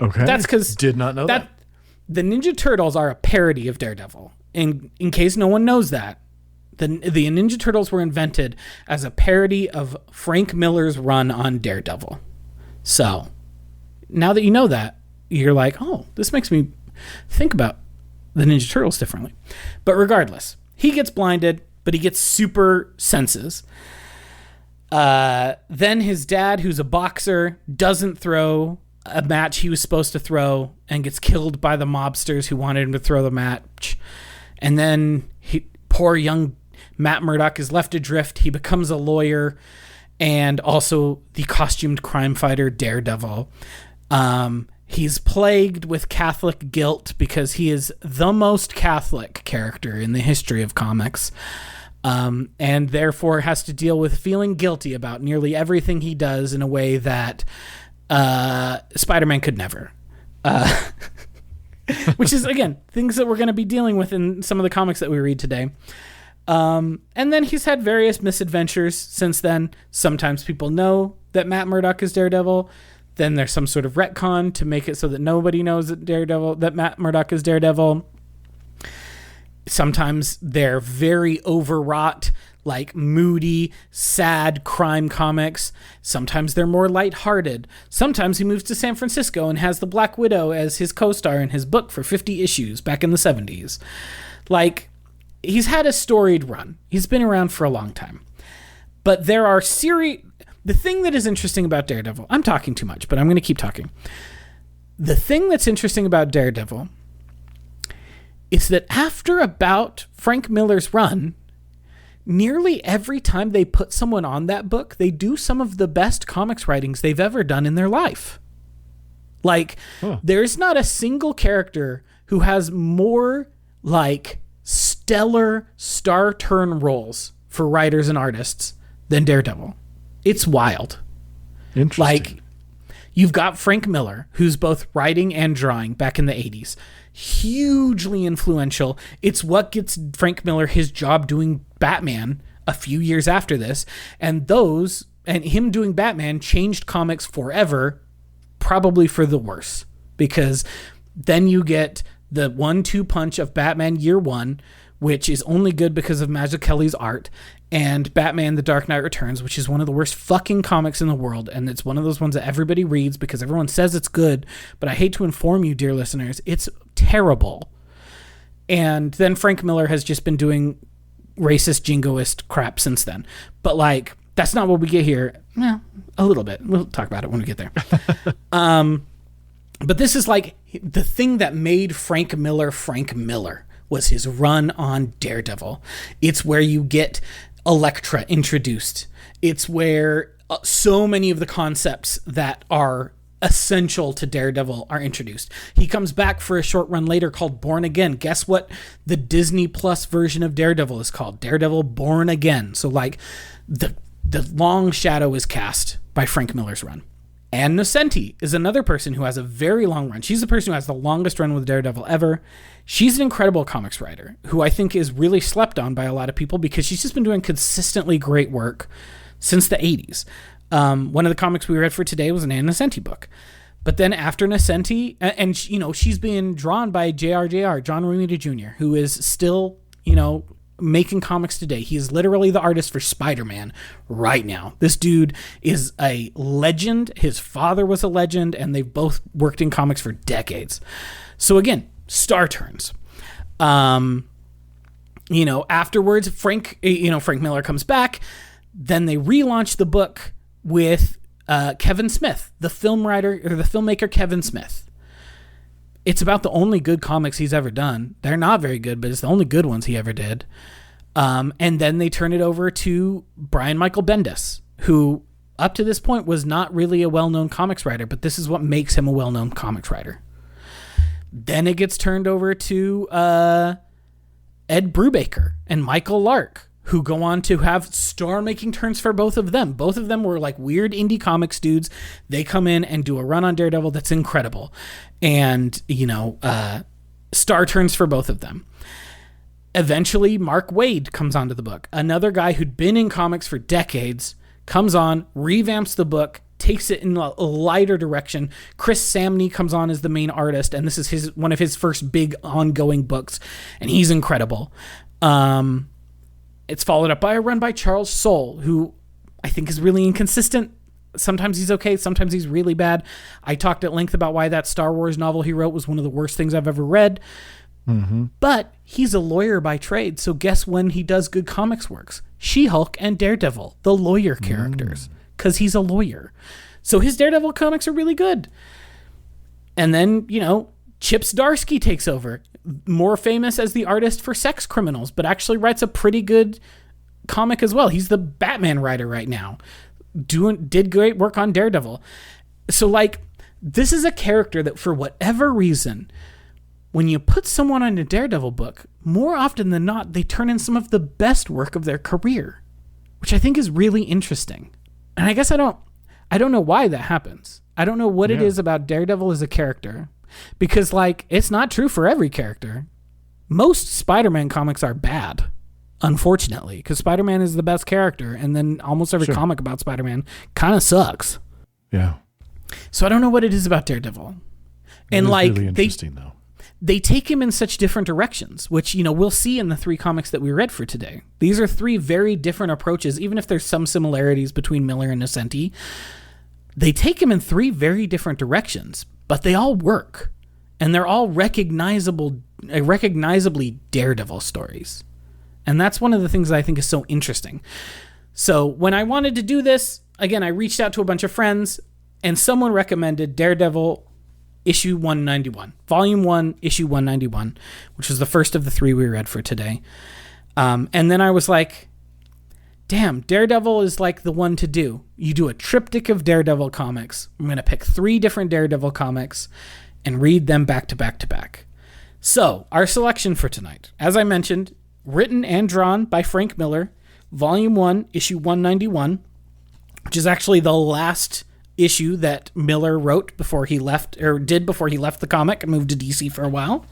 Okay. That's because did not know that. The Ninja Turtles are a parody of Daredevil. In case no one knows that, the Ninja Turtles were invented as a parody of Frank Miller's run on Daredevil. So now that you know that, you're like, oh, this makes me think about the Ninja Turtles differently. But regardless, he gets blinded, but he gets super senses. Then his dad, who's a boxer, doesn't throw a match he was supposed to throw and gets killed by the mobsters who wanted him to throw the match. And then poor young Matt Murdock is left adrift. He becomes a lawyer and also the costumed crime fighter Daredevil. He's plagued with Catholic guilt because he is the most Catholic character in the history of comics. And therefore has to deal with feeling guilty about nearly everything he does in a way that Spider-Man could never. Which is, again, things that we're going to be dealing with in some of the comics that we read today. And then he's had various misadventures since then. Sometimes people know that Matt Murdock is Daredevil. Then there's some sort of retcon to make it so that nobody knows that Matt Murdock is Daredevil. Sometimes they're very overwrought, like moody, sad crime comics. Sometimes they're more lighthearted. Sometimes he moves to San Francisco and has the Black Widow as his co-star in his book for 50 issues back in the 70s. Like, he's had a storied run. He's been around for a long time. But there are the thing that is interesting about Daredevil, I'm talking too much, but I'm going to keep talking. The thing that's interesting about Daredevil is that after about Frank Miller's run, nearly every time they put someone on that book, they do some of the best comics writings they've ever done in their life. Like, there's not a single character who has more, like, stellar star turn roles for writers and artists than Daredevil. It's wild. Interesting. Like, you've got Frank Miller, who's both writing and drawing back in the 80s. Hugely influential. It's what gets Frank Miller his job doing Batman a few years after this. And him doing Batman changed comics forever, probably for the worse. Because then you get the 1-2 punch of Batman Year One, which is only good because of Mazzucchelli's art, and Batman The Dark Knight Returns, which is one of the worst fucking comics in the world, and it's one of those ones that everybody reads because everyone says it's good, but I hate to inform you, dear listeners, it's terrible. And then Frank Miller has just been doing racist, jingoist crap since then. But, like, that's not what we get here. Well, a little bit. We'll talk about it when we get there. But this is, like, the thing that made Frank Miller was his run on Daredevil. It's where you get Elektra introduced. It's where so many of the concepts that are essential to Daredevil are introduced. He comes back for a short run later called Born Again. Guess what the Disney Plus version of Daredevil is called? Daredevil Born Again. So, like, the long shadow is cast by Frank Miller's run. Ann Nocenti is another person who has a very long run. She's the person who has the longest run with Daredevil ever. She's an incredible comics writer who I think is really slept on by a lot of people because she's just been doing consistently great work since the 80s. One of the comics we read for today was an Ann Nocenti book. But then after Nocenti, and she's being drawn by JRJR, John Romita Jr., who is still, making comics today. He is literally the artist for Spider-Man right now. This dude is a legend. His father was a legend, and they've both worked in comics for decades. So again, star turns. Afterwards, Frank Miller comes back. Then they relaunch the book with Kevin Smith, the filmmaker Kevin Smith. It's about the only good comics he's ever done. They're not very good, but it's the only good ones he ever did. And then they turn it over to Brian Michael Bendis, who up to this point was not really a well-known comics writer, but this is what makes him a well-known comics writer. Then it gets turned over to Ed Brubaker and Michael Lark, who go on to have star-making turns for both of them. Both of them were like weird indie comics dudes. They come in and do a run on Daredevil that's incredible. And, star turns for both of them. Eventually, Mark Waid comes onto the book. Another guy who'd been in comics for decades, comes on, revamps the book, takes it in a lighter direction. Chris Samney comes on as the main artist, and this is one of his first big ongoing books, and he's incredible. It's followed up by a run by Charles Soule, who I think is really inconsistent. Sometimes he's okay, sometimes he's really bad. I talked at length about why that Star Wars novel he wrote was one of the worst things I've ever read. Mm-hmm. But he's a lawyer by trade, so guess when he does good comics works? She-Hulk and Daredevil, the lawyer characters, because he's a lawyer. So his Daredevil comics are really good. And then, Chip Zdarsky takes over, more famous as the artist for Sex Criminals, but actually writes a pretty good comic as well. He's the Batman writer right now. Did great work on Daredevil. So, this is a character that, for whatever reason, when you put someone on a Daredevil book, more often than not, they turn in some of the best work of their career, which I think is really interesting. And I guess I don't know why that happens. I don't know what it is about Daredevil as a character, because it's not true for every character. Most Spider-Man comics are bad, unfortunately, because Spider-Man is the best character, and then almost every comic about Spider-Man kind of sucks. Yeah. So I don't know what it is about Daredevil. And really interesting, though. They take him in such different directions, which, we'll see in the 3 comics that we read for today. These are 3 very different approaches, even if there's some similarities between Miller and Nocenti. They take him in 3 very different directions, but they all work. And they're all recognizably Daredevil stories. And that's one of the things that I think is so interesting. So when I wanted to do this, again, I reached out to a bunch of friends, and someone recommended Daredevil issue 191, volume 1, issue 191, which was the first of the 3 we read for today. And then I was like, damn, Daredevil is the one to do. You do a triptych of Daredevil comics. I'm going to pick 3 different Daredevil comics and read them back to back to back. So our selection for tonight, as I mentioned, written and drawn by Frank Miller, volume 1, issue 191, which is actually the last issue that Miller wrote before he left the comic and moved to DC for a while.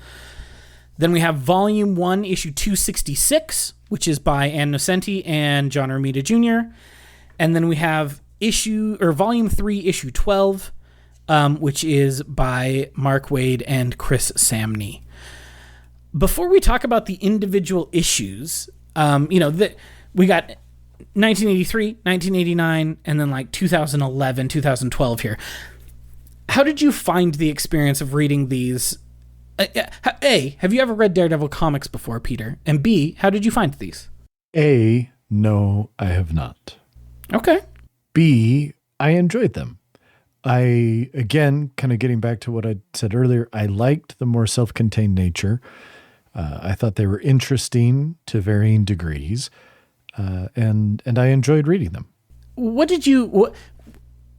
Then we have volume 1, issue 266, which is by Ann Nocenti and John Romita Jr. And then we have volume 3, issue 12, which is by Mark Waid and Chris Samney. Before we talk about the individual issues, we got 1983, 1989, and then 2011, 2012 here. How did you find the experience of reading these? A, have you ever read Daredevil comics before, Peter? And B, how did you find these? A, no, I have not. Okay. B, I enjoyed them. Again, kind of getting back to what I said earlier, I liked the more self-contained nature. I thought they were interesting to varying degrees. And I enjoyed reading them.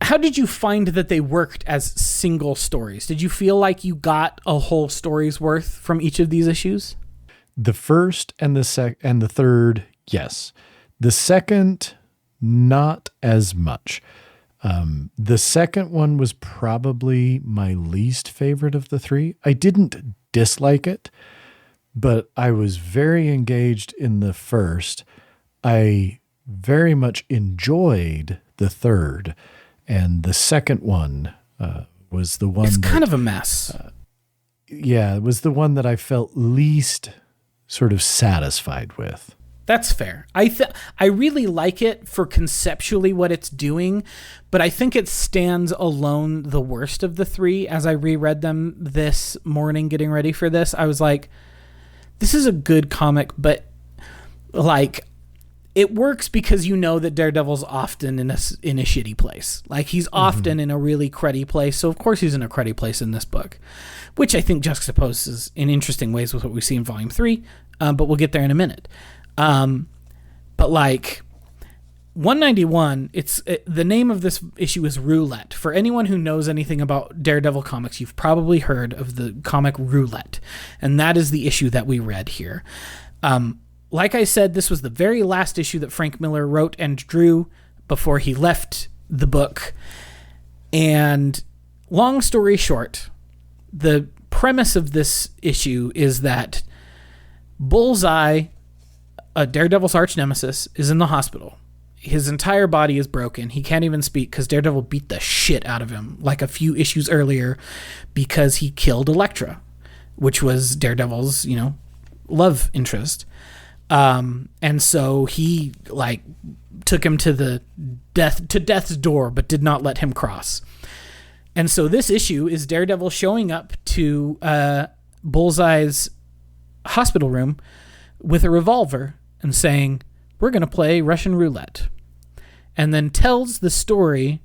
How did you find that they worked as single stories? Did you feel like you got a whole story's worth from each of these issues? The first and the third, yes. The second, not as much. The second one was probably my least favorite of the 3. I didn't dislike it, but I was very engaged in the first. I very much enjoyed the third, and the second one was the one. It's kind of a mess. It was the one that I felt least sort of satisfied with. That's fair. I really like it for conceptually what it's doing, but I think it stands alone the worst of the 3. As I reread them this morning getting ready for this, I was like, this is a good comic, but it works because that Daredevil's often in a shitty place. He's often in a really cruddy place, so of course he's in a cruddy place in this book, which I think juxtaposes in interesting ways with what we see in Volume 3, but we'll get there in a minute. But 191, the name of this issue is Roulette. For anyone who knows anything about Daredevil comics, you've probably heard of the comic Roulette, and that is the issue that we read here. Like I said, this was the very last issue that Frank Miller wrote and drew before he left the book. And long story short, the premise of this issue is that Bullseye, a Daredevil's arch nemesis, is in the hospital. his entire body is broken. He can't even speak because Daredevil beat the shit out of him like a few issues earlier because he killed Elektra, which was Daredevil's, love interest. And so he took him to death's door, but did not let him cross. And so this issue is Daredevil showing up to Bullseye's hospital room with a revolver and saying, "We're going to play Russian roulette." And then tells the story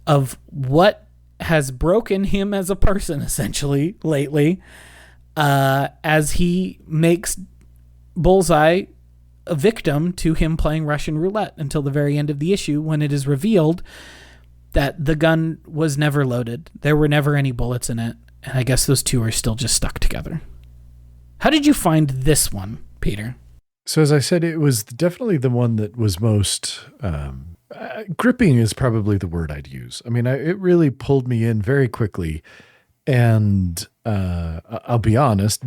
of what has broken him as a person, essentially, lately, as he makes Bullseye a victim to him playing Russian roulette until the very end of the issue, when it is revealed that the gun was never loaded. There were never any bullets in it. And I guess those two are still just stuck together. How did you find this one, Peter? So as I said, it was definitely the one that was most gripping is probably the word I'd use. I mean, it really pulled me in very quickly, and I'll be honest,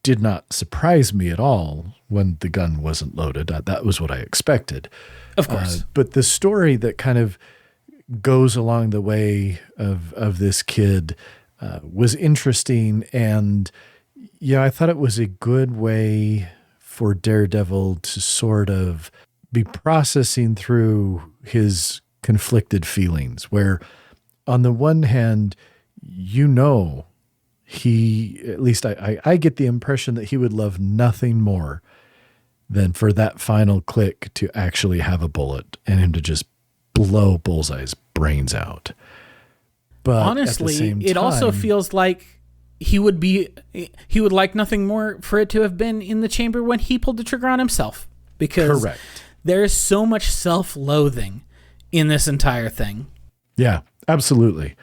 did not surprise me at all when the gun wasn't loaded. That was what I expected. Of course. But the story that kind of goes along the way of this kid was interesting, and I thought it was a good way for Daredevil to sort of be processing through his conflicted feelings, where on the one hand, he, at least I get the impression that he would love nothing more than for that final click to actually have a bullet and him to just blow Bullseye's brains out. But honestly, it also feels like he would like nothing more for it to have been in the chamber when he pulled the trigger on himself, because correct. There's so much self-loathing in this entire thing. Yeah, absolutely.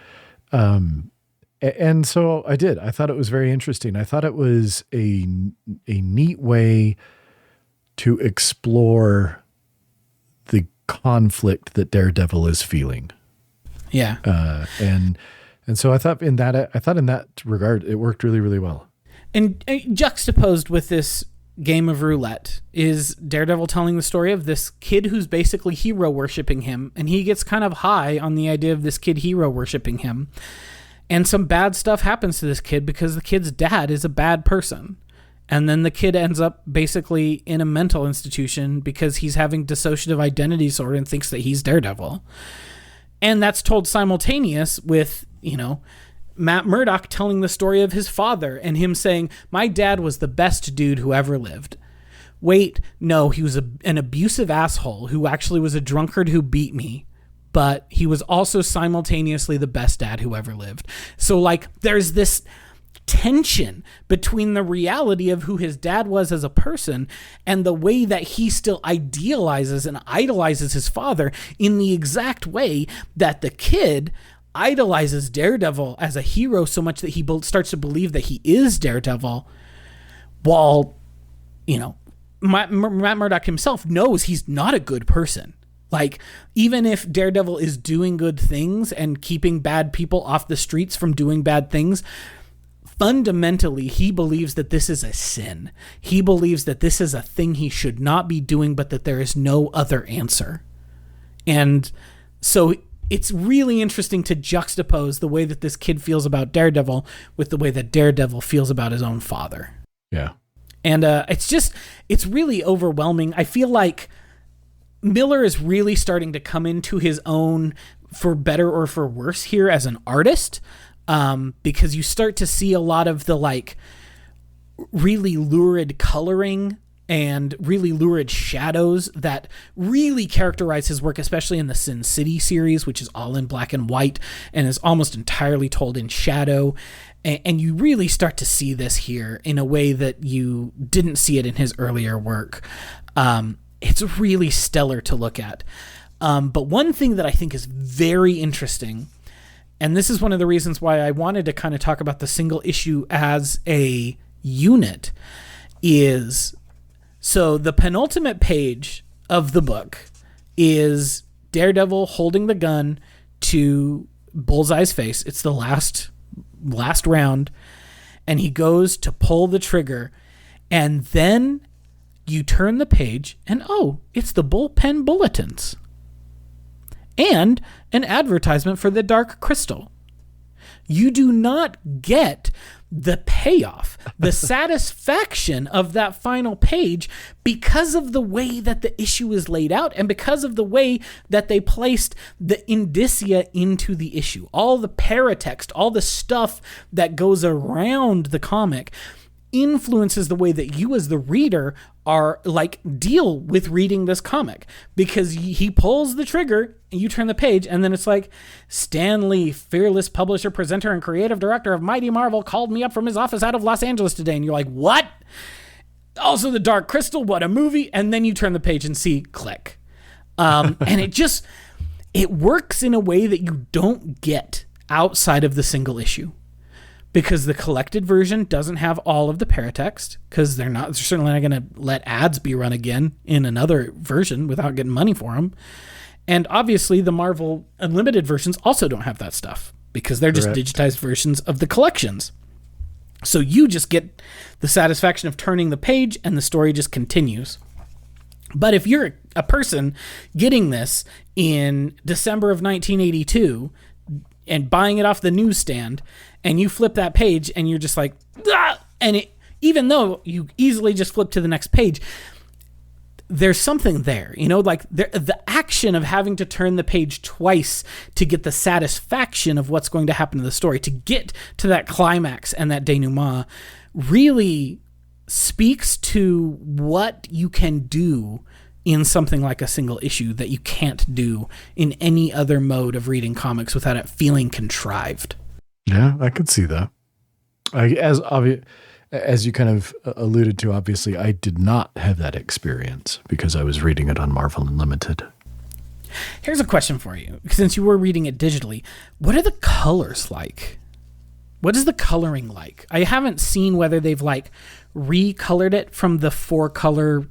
And so I did. I thought it was very interesting. I thought it was a neat way to explore the conflict that Daredevil is feeling. Yeah. And so I thought in that regard, it worked really, really well. And juxtaposed with this game of roulette is Daredevil telling the story of this kid who's basically hero worshiping him, and he gets kind of high on the idea of this kid hero worshiping him. And some bad stuff happens to this kid because the kid's dad is a bad person. And then the kid ends up basically in a mental institution because he's having dissociative identity disorder and thinks that he's Daredevil. And that's told simultaneous with, Matt Murdock telling the story of his father and him saying, "My dad was the best dude who ever lived." Wait, no, he was an abusive asshole who actually was a drunkard who beat me. But he was also simultaneously the best dad who ever lived. So there's this tension between the reality of who his dad was as a person and the way that he still idealizes and idolizes his father in the exact way that the kid idolizes Daredevil as a hero so much that he starts to believe that he is Daredevil, while, Matt Murdock himself knows he's not a good person. Even if Daredevil is doing good things and keeping bad people off the streets from doing bad things, fundamentally, he believes that this is a sin. He believes that this is a thing he should not be doing, but that there is no other answer. And so it's really interesting to juxtapose the way that this kid feels about Daredevil with the way that Daredevil feels about his own father. Yeah. And it's really overwhelming. I feel like Miller is really starting to come into his own, for better or for worse, here as an artist, because you start to see a lot of the really lurid coloring and really lurid shadows that really characterize his work, especially in the Sin City series, which is all in black and white and is almost entirely told in shadow. And you really start to see this here in a way that you didn't see it in his earlier work. It's really stellar to look at. But one thing that I think is very interesting, and this is one of the reasons why I wanted to kind of talk about the single issue as a unit, is so the penultimate page of the book is Daredevil holding the gun to Bullseye's face. It's the last round, and he goes to pull the trigger, and then You turn the page, and oh, it's the bullpen bulletins. And an advertisement for the Dark Crystal. You do not get the payoff, the satisfaction of that final page because of the way that the issue is laid out and because of the way that they placed the indicia into the issue. All the paratext, all the stuff that goes around the comic influences the way that you as the reader are like deal with reading this comic, because he pulls the trigger and you turn the page and then it's like, Stan Lee, fearless publisher, presenter, and creative director of Mighty Marvel, called me up from his office out of Los Angeles today. And you're like, what? Also the Dark Crystal, what a movie. And then you turn the page and see click. And it works in a way that you don't get outside of the single issue. Because the collected version doesn't have all of the paratext, because they're certainly not going to let ads be run again in another version without getting money for them. And obviously the Marvel Unlimited versions also don't have that stuff, because they're just digitized versions of the collections. So you just get the satisfaction of turning the page and the story just continues. But if you're a person getting this in December of 1982 and buying it off the newsstand, and you flip that page and you're just like, ah! And even though you easily just flip to the next page, there's something there, like the action of having to turn the page twice to get the satisfaction of what's going to happen to the story, to get to that climax and that denouement, really speaks to what you can do in something like a single issue that you can't do in any other mode of reading comics without it feeling contrived. Yeah, I could see that. As you kind of alluded to, obviously, I did not have that experience because I was reading it on Marvel Unlimited. Here's a question for you. Since you were reading it digitally, what are the colors like? What is the coloring like? I haven't seen whether they've recolored it from the 4-color,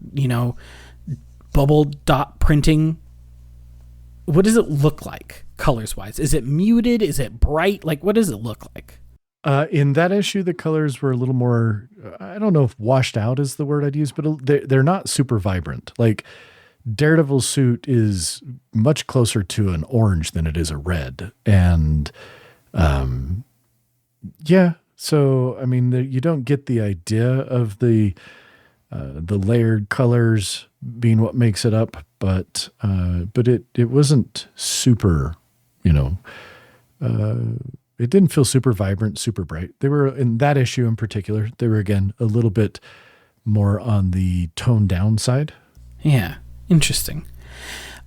bubble dot printing. What does it look like colors wise? Is it muted? Is it bright? What does it look like? In that issue, the colors were a little more, I don't know if washed out is the word I'd use, but they're not super vibrant. Like Daredevil's suit is much closer to an orange than it is a red. And, so, I mean, you don't get the idea of the layered colors being what makes it up, but it wasn't super, it didn't feel super vibrant, super bright. They were, in that issue in particular, they were, again, a little bit more on the toned down side. Yeah. Interesting.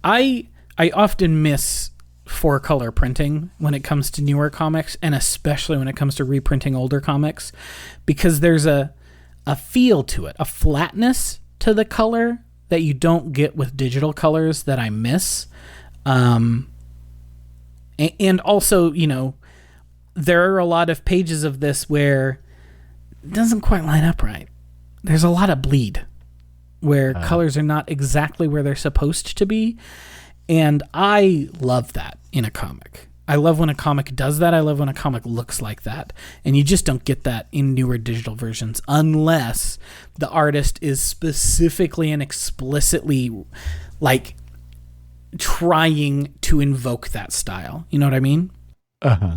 I often miss 4-color printing when it comes to newer comics, and especially when it comes to reprinting older comics, because there's a feel to it, a flatness to the color that you don't get with digital colors that I miss. And also, there are a lot of pages of this where it doesn't quite line up right. There's a lot of bleed where colors are not exactly where they're supposed to be. And I love that in a comic. I love when a comic does that. I love when a comic looks like that. And you just don't get that in newer digital versions unless the artist is specifically and explicitly trying to invoke that style. You know what I mean? Uh-huh.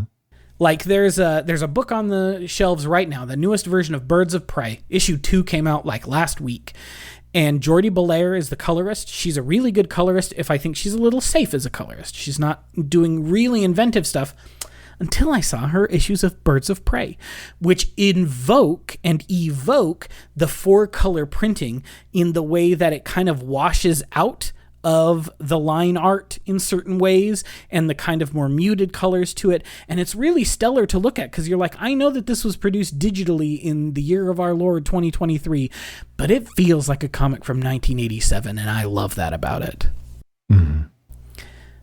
There's a book on the shelves right now, the newest version of Birds of Prey. Issue 2 came out last week. And Jordi Belair is the colorist. She's a really good colorist if I think she's a little safe as a colorist. She's not doing really inventive stuff until I saw her issues of Birds of Prey, which invoke and evoke the 4-color printing in the way that it kind of washes out of the line art in certain ways and the kind of more muted colors to it. And it's really stellar to look at because you're like, I know that this was produced digitally in the year of our Lord 2023, but it feels like a comic from 1987, and I love that about it. Mm-hmm.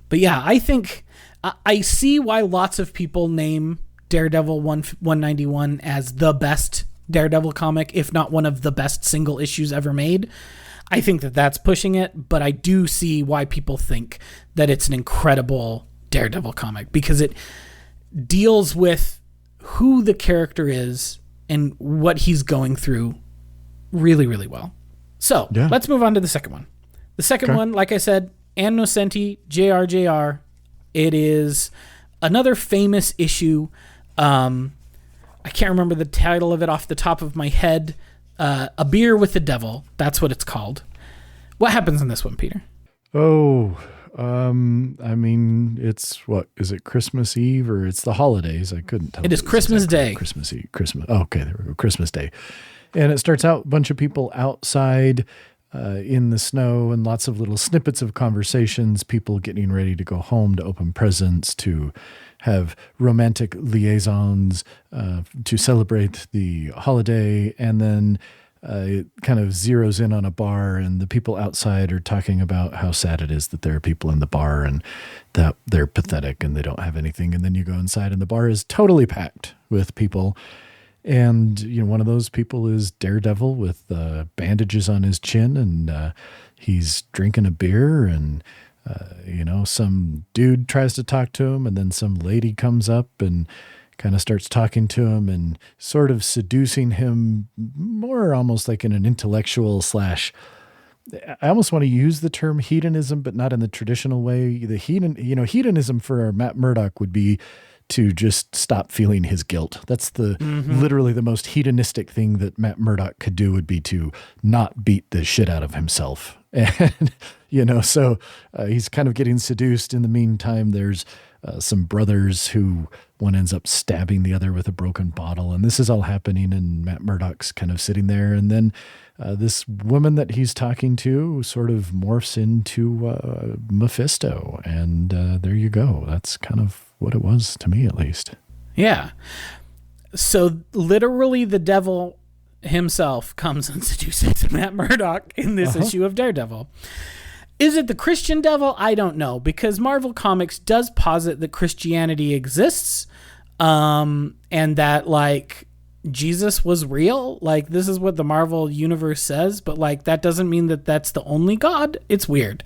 But yeah, I think I see why lots of people name Daredevil 191 as the best Daredevil comic, if not one of the best single issues ever made. I think that that's pushing it, but I do see why people think that it's an incredible Daredevil comic because it deals with who the character is and what he's going through really, really well. So let's move on to the second one. The second one, like I said, Ann Nocenti, JRJR. It is another famous issue. I can't remember the title of it off the top of my head. A Beer with the Devil. That's what it's called. What happens in this one, Peter? Oh, I mean, it's what is it? Christmas Eve or it's the holidays? I couldn't tell. It is Christmas Day. Christmas Eve. Christmas. Oh, okay, there we go. Christmas Day, and it starts out a bunch of people outside in the snow and lots of little snippets of conversations. People getting ready to go home to open presents, to have romantic liaisons, to celebrate the holiday, and then. It kind of zeroes in on a bar, and the people outside are talking about how sad it is that there are people in the bar and that they're pathetic and they don't have anything. And then you go inside and the bar is totally packed with people. And, one of those people is Daredevil with bandages on his chin, and he's drinking a beer, and, some dude tries to talk to him, and then some lady comes up and kind of starts talking to him and sort of seducing him more almost like in an intellectual / I almost want to use the term hedonism, but not in the traditional way. The hedonism for Matt Murdock would be to just stop feeling his guilt. That's literally the most hedonistic thing that Matt Murdock could do would be to not beat the shit out of himself. And, so he's kind of getting seduced. In the meantime, there's some brothers who one ends up stabbing the other with a broken bottle. And this is all happening, and Matt Murdock's kind of sitting there. And then this woman that he's talking to sort of morphs into Mephisto. And there you go. That's kind of what it was to me, at least. Yeah. So literally the devil himself comes and seduces Matt Murdock in this issue of Daredevil. Is it the Christian devil? I don't know, because Marvel Comics does posit that Christianity exists, and that Jesus was real. This is what the Marvel universe says, but that doesn't mean that that's the only God. It's weird.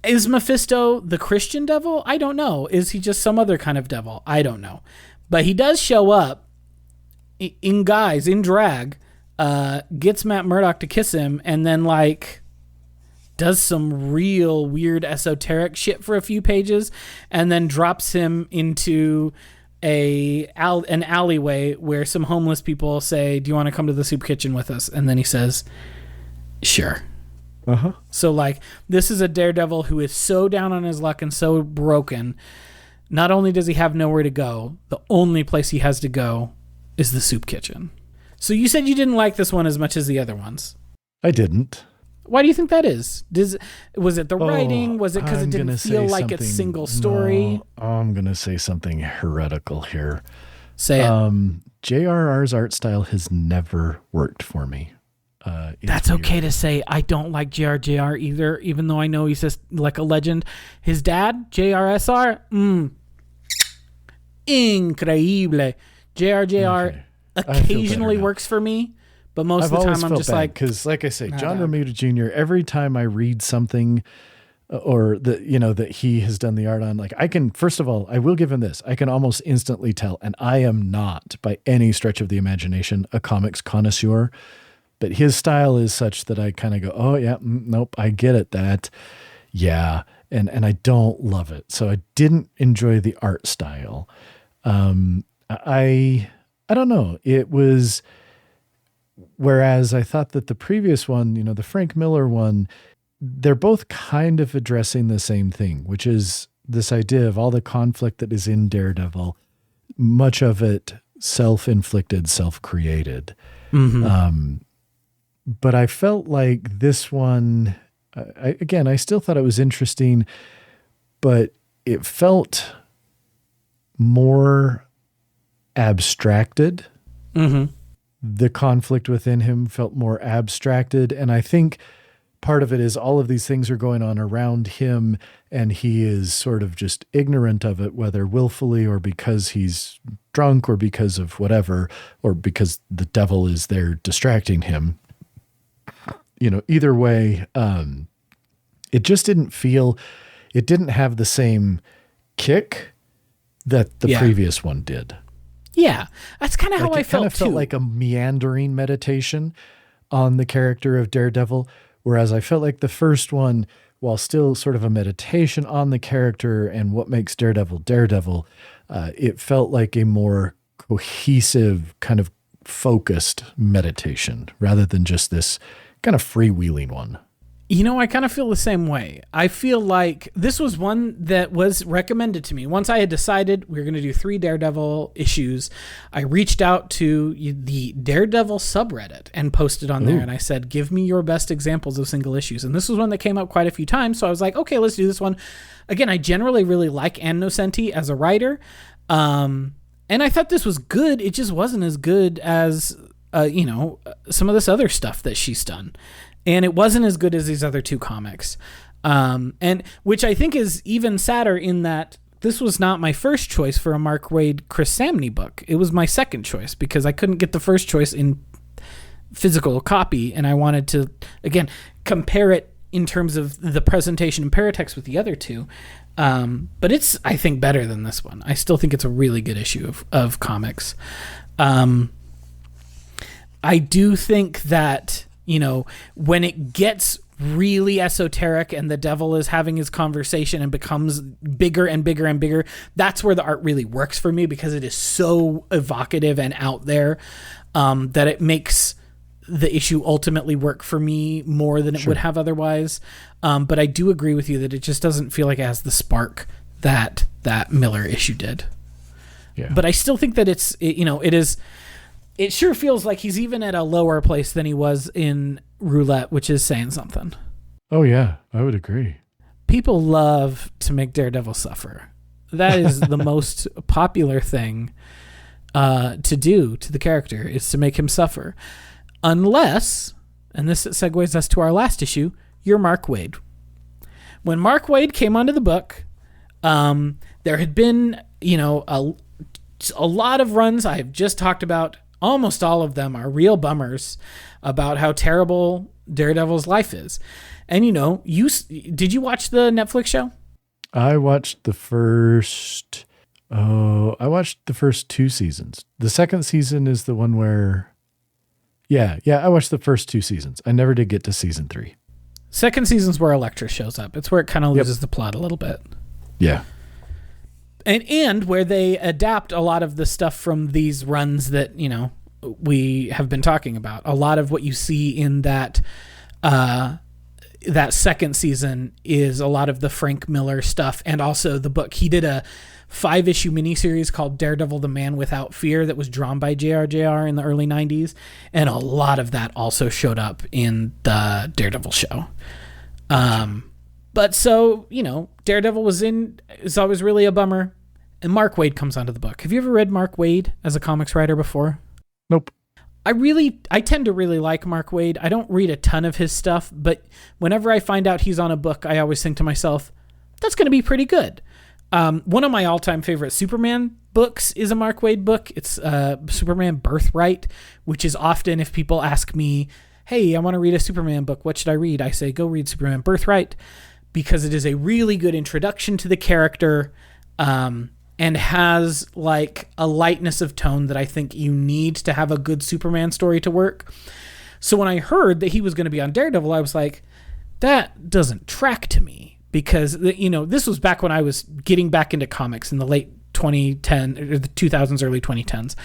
Is Mephisto the Christian devil? I don't know. Is he just some other kind of devil? I don't know. But he does show up in drag, gets Matt Murdock to kiss him, and then does some real weird esoteric shit for a few pages, and then drops him into an alleyway where some homeless people say, "Do you want to come to the soup kitchen with us?" And then he says, "Sure." So this is a Daredevil who is so down on his luck and so broken. Not only does he have nowhere to go, the only place he has to go is the soup kitchen. So you said you didn't like this one as much as the other ones. I didn't. Why do you think that is? Was it the writing? Was it because it didn't feel like it's single story? No, I'm going to say something heretical here. Say it. JRR's art style has never worked for me. That's okay to say. I don't like JRJR either, even though I know he's just like a legend. His dad, JRSR, increíble. JRJR occasionally works for me, but most of the time I'm just because, like I say, John Romita Jr. Every time I read something, or that he has done the art on, I can, first of all, I will give him this. I can almost instantly tell, and I am not by any stretch of the imagination a comics connoisseur. But his style is such that I kind of go, oh, yeah, nope, I get it. Yeah. And I don't love it. So I didn't enjoy the art style. I don't know. It was, whereas I thought that the previous one, the Frank Miller one, they're both kind of addressing the same thing, which is this idea of all the conflict that is in Daredevil, much of it self-inflicted, self-created. But I felt like this one, I still thought it was interesting, but it felt more abstracted. The conflict within him felt more abstracted. And I think part of it is all of these things are going on around him, and he is sort of just ignorant of it, whether willfully or because he's drunk or because of whatever, or because the devil is there distracting him. Either way, it just didn't have the same kick that the previous one did. Yeah, that's kind of how I felt too. It felt like a meandering meditation, on the character of Daredevil. Whereas I felt like the first one, while still sort of a meditation on the character and what makes Daredevil Daredevil, it felt like a more cohesive, kind of focused meditation rather than just this kind of freewheeling one. You know, I kind of feel the same way. I feel like this was one that was recommended to me. Once I had decided we were going to do 3 Daredevil issues, I reached out to the Daredevil subreddit and posted on there. And I said, give me your best examples of single issues. And this was one that came up quite a few times. So I was like, okay, let's do this one. Again, I generally really like Ann Nocenti as a writer. And I thought this was good. It just wasn't as good as, some of this other stuff that she's done. And it wasn't as good as these other 2 comics. And which I think is even sadder in that this was not my first choice for a Mark Waid, Chris Samney book. It was my second choice because I couldn't get the first choice in physical copy. And I wanted to, again, compare it in terms of the presentation and paratext with the other 2. But it's, I think, better than this one. I still think it's a really good issue of comics. I do think that, when it gets really esoteric and the devil is having his conversation and becomes bigger and bigger and bigger, that's where the art really works for me because it is so evocative and out there that it makes the issue ultimately work for me more than it would have otherwise. But I do agree with you that it just doesn't feel like it has the spark that Miller issue did. Yeah. But I still think that it sure feels like he's even at a lower place than he was in Roulette, which is saying something. Oh, yeah, I would agree. People love to make Daredevil suffer. That is the most popular thing to do to the character, is to make him suffer. Unless, and this segues us to our last issue, you're Mark Waid. When Mark Waid came onto the book, there had been, a lot of runs I have just talked about. Almost all of them are real bummers about how terrible Daredevil's life is. And, did you watch the Netflix show? I watched the first 2 seasons. The second season is the one where, I watched the first 2 seasons. I never did get to season 3. Second season's where Elektra shows up. It's where it kind of loses the plot a little bit. Yeah. And where they adapt a lot of the stuff from these runs that, we have been talking about. A lot of what you see in that second season is a lot of the Frank Miller stuff and also the book. He did a 5-issue miniseries called Daredevil, the Man Without Fear that was drawn by JR in the early 90s. And a lot of that also showed up in the Daredevil show. But so, Daredevil is always really a bummer. And Mark Waid comes onto the book. Have you ever read Mark Waid as a comics writer before? Nope. I tend to really like Mark Waid. I don't read a ton of his stuff, but whenever I find out he's on a book, I always think to myself, that's going to be pretty good. One of my all-time favorite Superman books is a Mark Waid book. It's Superman Birthright, which is often, if people ask me, hey, I want to read a Superman book, what should I read? I say, go read Superman Birthright, because it is a really good introduction to the character, and has like a lightness of tone that I think you need to have a good Superman story to work. So when I heard that he was going to be on Daredevil, I was like, that doesn't track to me, because, this was back when I was getting back into comics in the late 2010 or the 2000s, early 2010s.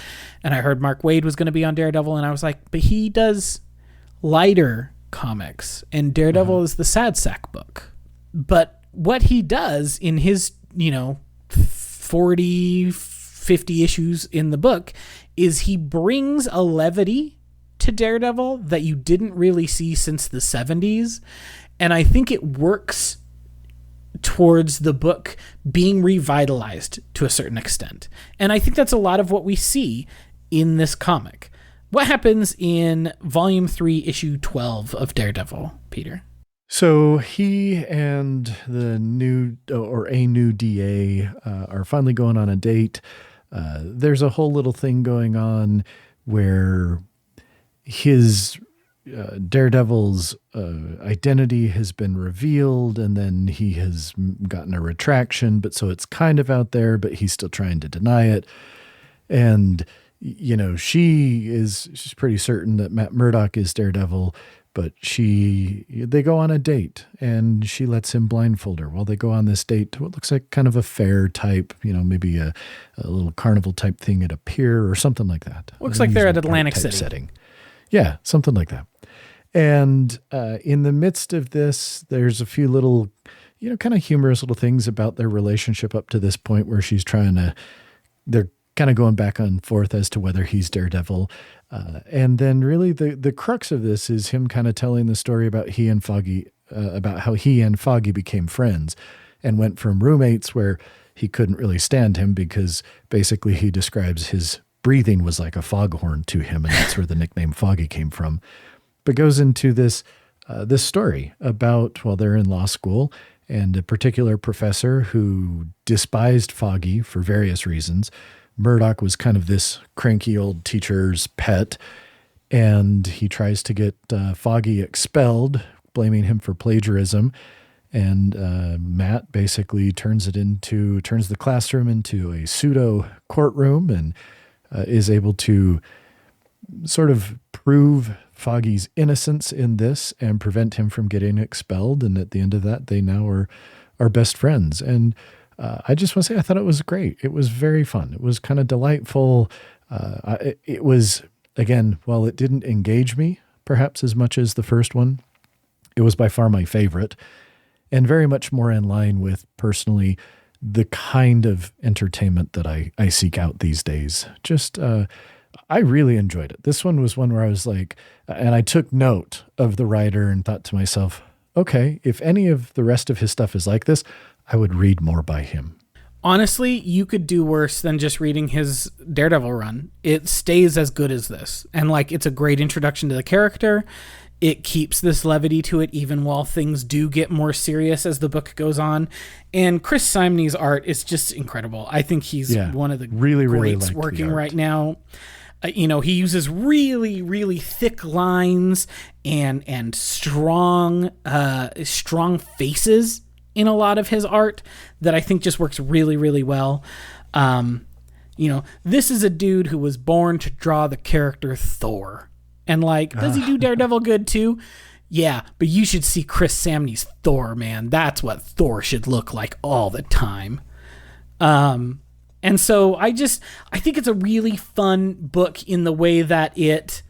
And I heard Mark Waid was going to be on Daredevil. And I was like, but he does lighter comics and Daredevil is the sad sack book. But what he does in his, 40, 50 issues in the book is he brings a levity to Daredevil that you didn't really see since the 70s. And I think it works towards the book being revitalized to a certain extent. And I think that's a lot of what we see in this comic. What happens in volume 3, issue 12 of Daredevil, Peter? So he and a new DA are finally going on a date. There's a whole little thing going on where his Daredevil's identity has been revealed, and then he has gotten a retraction, but so it's kind of out there, but he's still trying to deny it. And she's pretty certain that Matt Murdock is Daredevil, but they go on a date and she lets him blindfold her while they go on this date to what looks like kind of a fair type, maybe a little carnival type thing at a pier or something like that. Looks like they're at Atlantic City. Setting. Yeah, something like that. And in the midst of this, there's a few little, kind of humorous little things about their relationship up to this point where they're kind of going back and forth as to whether he's Daredevil. And then really the crux of this is him kind of telling the story about about how he and Foggy became friends and went from roommates where he couldn't really stand him because basically he describes his breathing was like a foghorn to him. And that's where the nickname Foggy came from. But goes into this story about, they're in law school and a particular professor who despised Foggy for various reasons. Murdoch was kind of this cranky old teacher's pet, and he tries to get Foggy expelled, blaming him for plagiarism. And Matt basically turns the classroom into a pseudo courtroom and is able to sort of prove Foggy's innocence in this and prevent him from getting expelled. And at the end of that, they now are best friends. And I just want to say, I thought it was great. It was very fun. It was kind of delightful. It was, again, while it didn't engage me perhaps as much as the first one, it was by far my favorite and very much more in line with personally the kind of entertainment that I seek out these days. Just, I really enjoyed it. This one was one where I was like, and I took note of the writer and thought to myself, okay, if any of the rest of his stuff is like this, I would read more by him. Honestly, you could do worse than just reading his Daredevil run. It stays as good as this. And it's a great introduction to the character. It keeps this levity to it even while things do get more serious as the book goes on. And Chris Simonet's art is just incredible. I think he's one of the greats working right now. He uses really, really thick lines and strong faces in a lot of his art that I think just works really, really well. This is a dude who was born to draw the character Thor. And does he do Daredevil good too? Yeah, but you should see Chris Samnee's Thor, man. That's what Thor should look like all the time. And so I think it's a really fun book in the way that it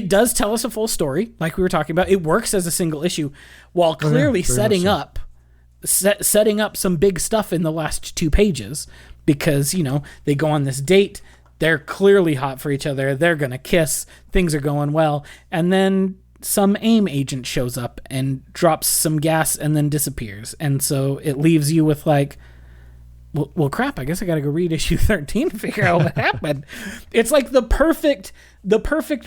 does tell us a full story, like we were talking about. It works as a single issue while clearly setting up some big stuff in the last 2 pages because, they go on this date. They're clearly hot for each other. They're going to kiss. Things are going well. And then some AIM agent shows up and drops some gas and then disappears. And so it leaves you with well, crap, I guess I got to go read issue 13 to figure out what happened. It's like the perfect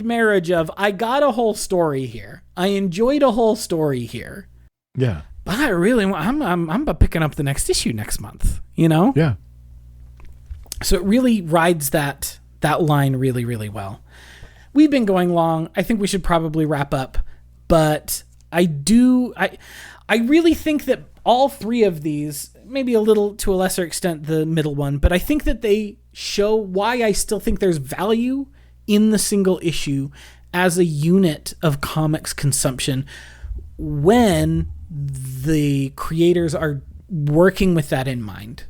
marriage of, I got a whole story here. I enjoyed a whole story here. Yeah. But I really I'm picking up the next issue next month, Yeah. So it really rides that line really, really well. We've been going long. I think we should probably wrap up, but I really think that all 3 of these, maybe a little to a lesser extent the middle one, but I think that they show why I still think there's value in the single issue as a unit of comics consumption when the creators are working with that in mind,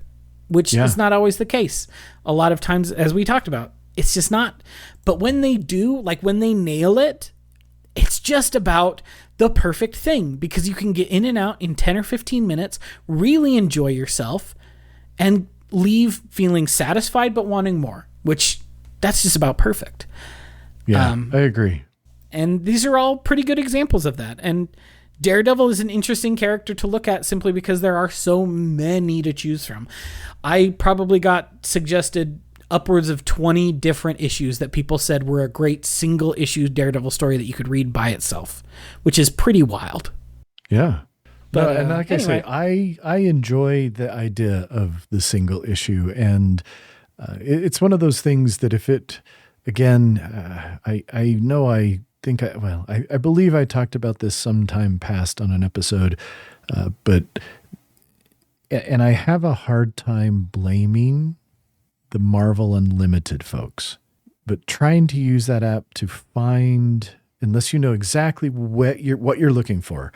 which is not always the case. A lot of times, as we talked about, it's just not. But when they do, when they nail it, it's just about the perfect thing because you can get in and out in 10 or 15 minutes, really enjoy yourself, and leave feeling satisfied but wanting more, which that's just about perfect. Yeah, I agree. And these are all pretty good examples of that. And Daredevil is an interesting character to look at simply because there are so many to choose from. I probably got suggested upwards of 20 different issues that people said were a great single issue Daredevil story that you could read by itself, which is pretty wild. Yeah. But, and like anyway. I say, I enjoy the idea of the single issue, and it's one of those things that if it, again, I know I think I believe I talked about this sometime past on an episode, but I have a hard time blaming the Marvel Unlimited folks, but trying to use that app to find, unless you know exactly what you're looking for,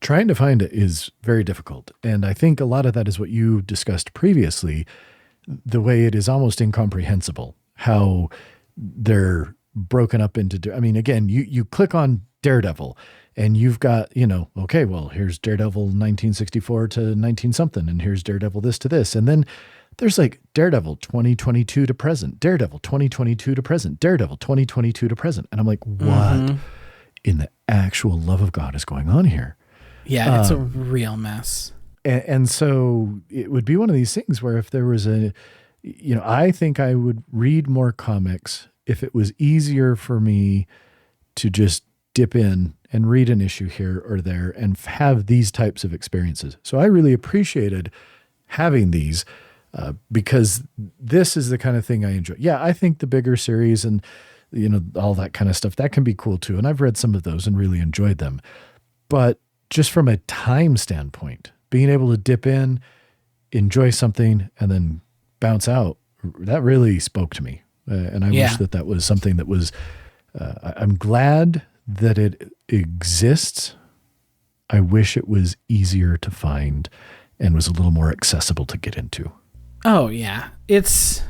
trying to find it is very difficult. And I think a lot of that is what you discussed previously, the way it is almost incomprehensible, how they're broken up into, I mean, again, you click on Daredevil and you've got, okay, well, here's Daredevil 1964 to 19 something, and here's Daredevil this to this. And then there's like Daredevil 2022 to present, Daredevil 2022 to present, Daredevil 2022 to present. And I'm like, what in the actual love of God is going on here? Yeah, it's a real mess. And so it would be one of these things where if there was I think I would read more comics if it was easier for me to just dip in and read an issue here or there and have these types of experiences. So I really appreciated having these because this is the kind of thing I enjoy. Yeah, I think the bigger series and, all that kind of stuff, that can be cool too. And I've read some of those and really enjoyed them. But just from a time standpoint, being able to dip in, enjoy something, and then bounce out, that really spoke to me. And I wish that was something that was, I'm glad that it exists. I wish it was easier to find and was a little more accessible to get into. Oh yeah. It's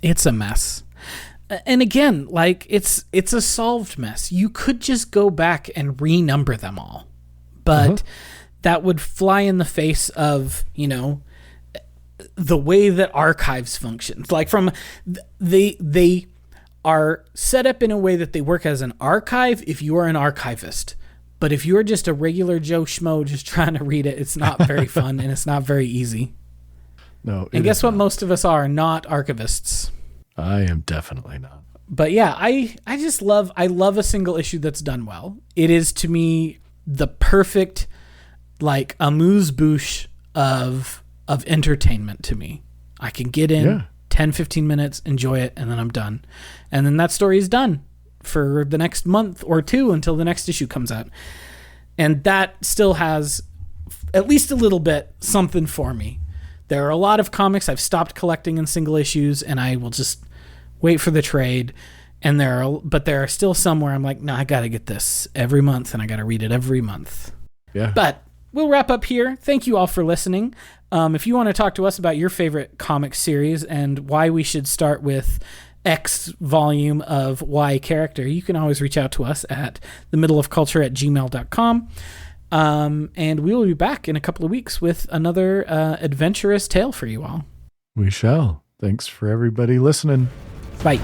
a mess. And again, like it's a solved mess. You could just go back and renumber them all, but that would fly in the face of, the way that archives function. Like they are set up in a way that they work as an archive if you are an archivist. But if you're just a regular Joe Schmo just trying to read it, it's not very fun and it's not very easy. No. And guess what? Most of us are not archivists. I am definitely not. But yeah, I love a single issue that's done well. It is to me the perfect like amuse-bouche of entertainment to me. I can get in 10, 15 minutes, enjoy it, and then I'm done. And then that story is done for the next month or two until the next issue comes out. And that still has at least a little bit something for me. There are a lot of comics I've stopped collecting in single issues, and I will just wait for the trade. And there are still some where I'm like, no, I got to get this every month, and I got to read it every month. Yeah. But we'll wrap up here. Thank you all for listening. If you want to talk to us about your favorite comic series and why we should start with X volume of Y character, you can always reach out to us at themiddleofculture@gmail.com. And we will be back in a couple of weeks with another adventurous tale for you all. We shall. Thanks for everybody listening. Bye.